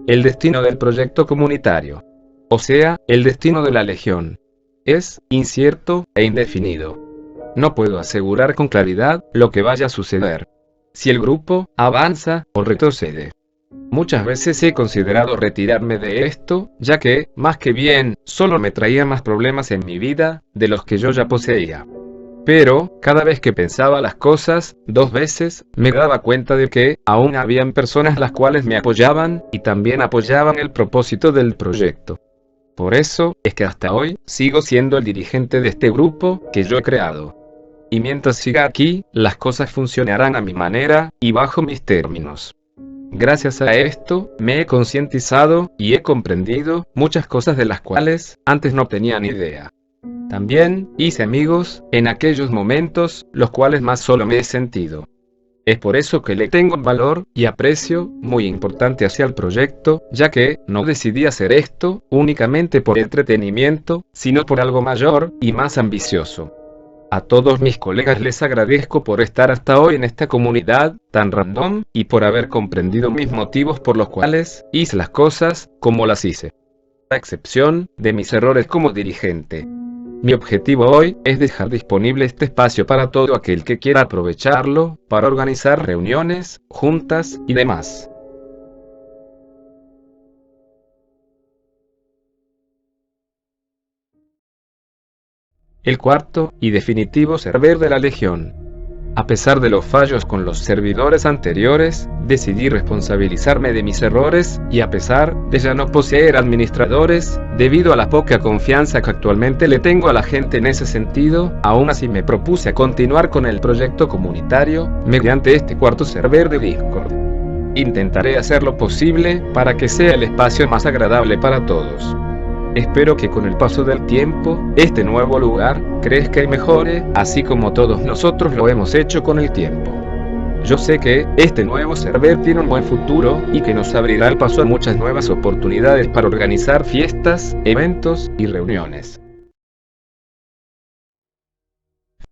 El destino del proyecto comunitario, o sea, el destino de la Legión, es incierto e indefinido. No puedo asegurar con claridad lo que vaya a suceder, si el grupo avanza o retrocede. Muchas veces he considerado retirarme de esto, ya que, más que bien, solo me traía más problemas en mi vida, de los que yo ya poseía. Pero, cada vez que pensaba las cosas, 2 veces, me daba cuenta de que, aún habían personas las cuales me apoyaban, y también apoyaban el propósito del proyecto. Por eso, es que hasta hoy, sigo siendo el dirigente de este grupo, que yo he creado. Y mientras siga aquí, las cosas funcionarán a mi manera, y bajo mis términos. Gracias a esto, me he concientizado, y he comprendido, muchas cosas de las cuales, antes no tenía ni idea. También, hice amigos, en aquellos momentos, los cuales más solo me he sentido. Es por eso que le tengo un valor, y aprecio, muy importante hacia el proyecto, ya que, no decidí hacer esto, únicamente por entretenimiento, sino por algo mayor, y más ambicioso. A todos mis colegas les agradezco por estar hasta hoy en esta comunidad, tan random, y por haber comprendido mis motivos por los cuales, hice las cosas, como las hice. A excepción, de mis errores como dirigente. Mi objetivo hoy es dejar disponible este espacio para todo aquel que quiera aprovecharlo, para organizar reuniones, juntas y demás. El cuarto y definitivo server de la Legión. A pesar de los fallos con los servidores anteriores, decidí responsabilizarme de mis errores, y a pesar de ya no poseer administradores, debido a la poca confianza que actualmente le tengo a la gente en ese sentido, aún así me propuse a continuar con el proyecto comunitario, mediante este cuarto server de Discord. Intentaré hacer lo posible para que sea el espacio más agradable para todos. Espero que con el paso del tiempo, este nuevo lugar crezca y mejore, así como todos nosotros lo hemos hecho con el tiempo. Yo sé que este nuevo server tiene un buen futuro y que nos abrirá el paso a muchas nuevas oportunidades para organizar fiestas, eventos y reuniones.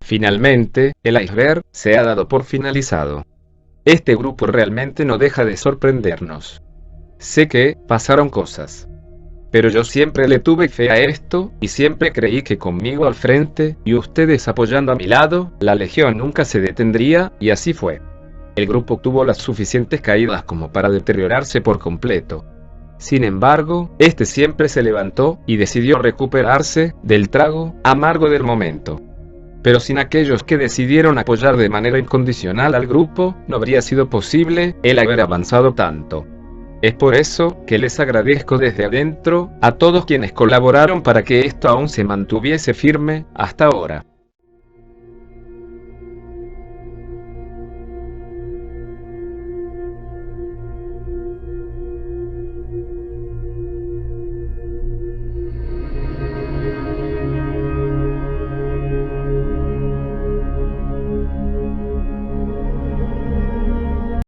Finalmente, el iceberg se ha dado por finalizado. Este grupo realmente no deja de sorprendernos. Sé que pasaron cosas, pero yo siempre le tuve fe a esto, y siempre creí que conmigo al frente, y ustedes apoyando a mi lado, la Legión nunca se detendría, y así fue. El grupo tuvo las suficientes caídas como para deteriorarse por completo. Sin embargo, este siempre se levantó, y decidió recuperarse del trago amargo del momento. Pero sin aquellos que decidieron apoyar de manera incondicional al grupo, no habría sido posible el haber avanzado tanto. Es por eso que les agradezco desde adentro a todos quienes colaboraron para que esto aún se mantuviese firme hasta ahora.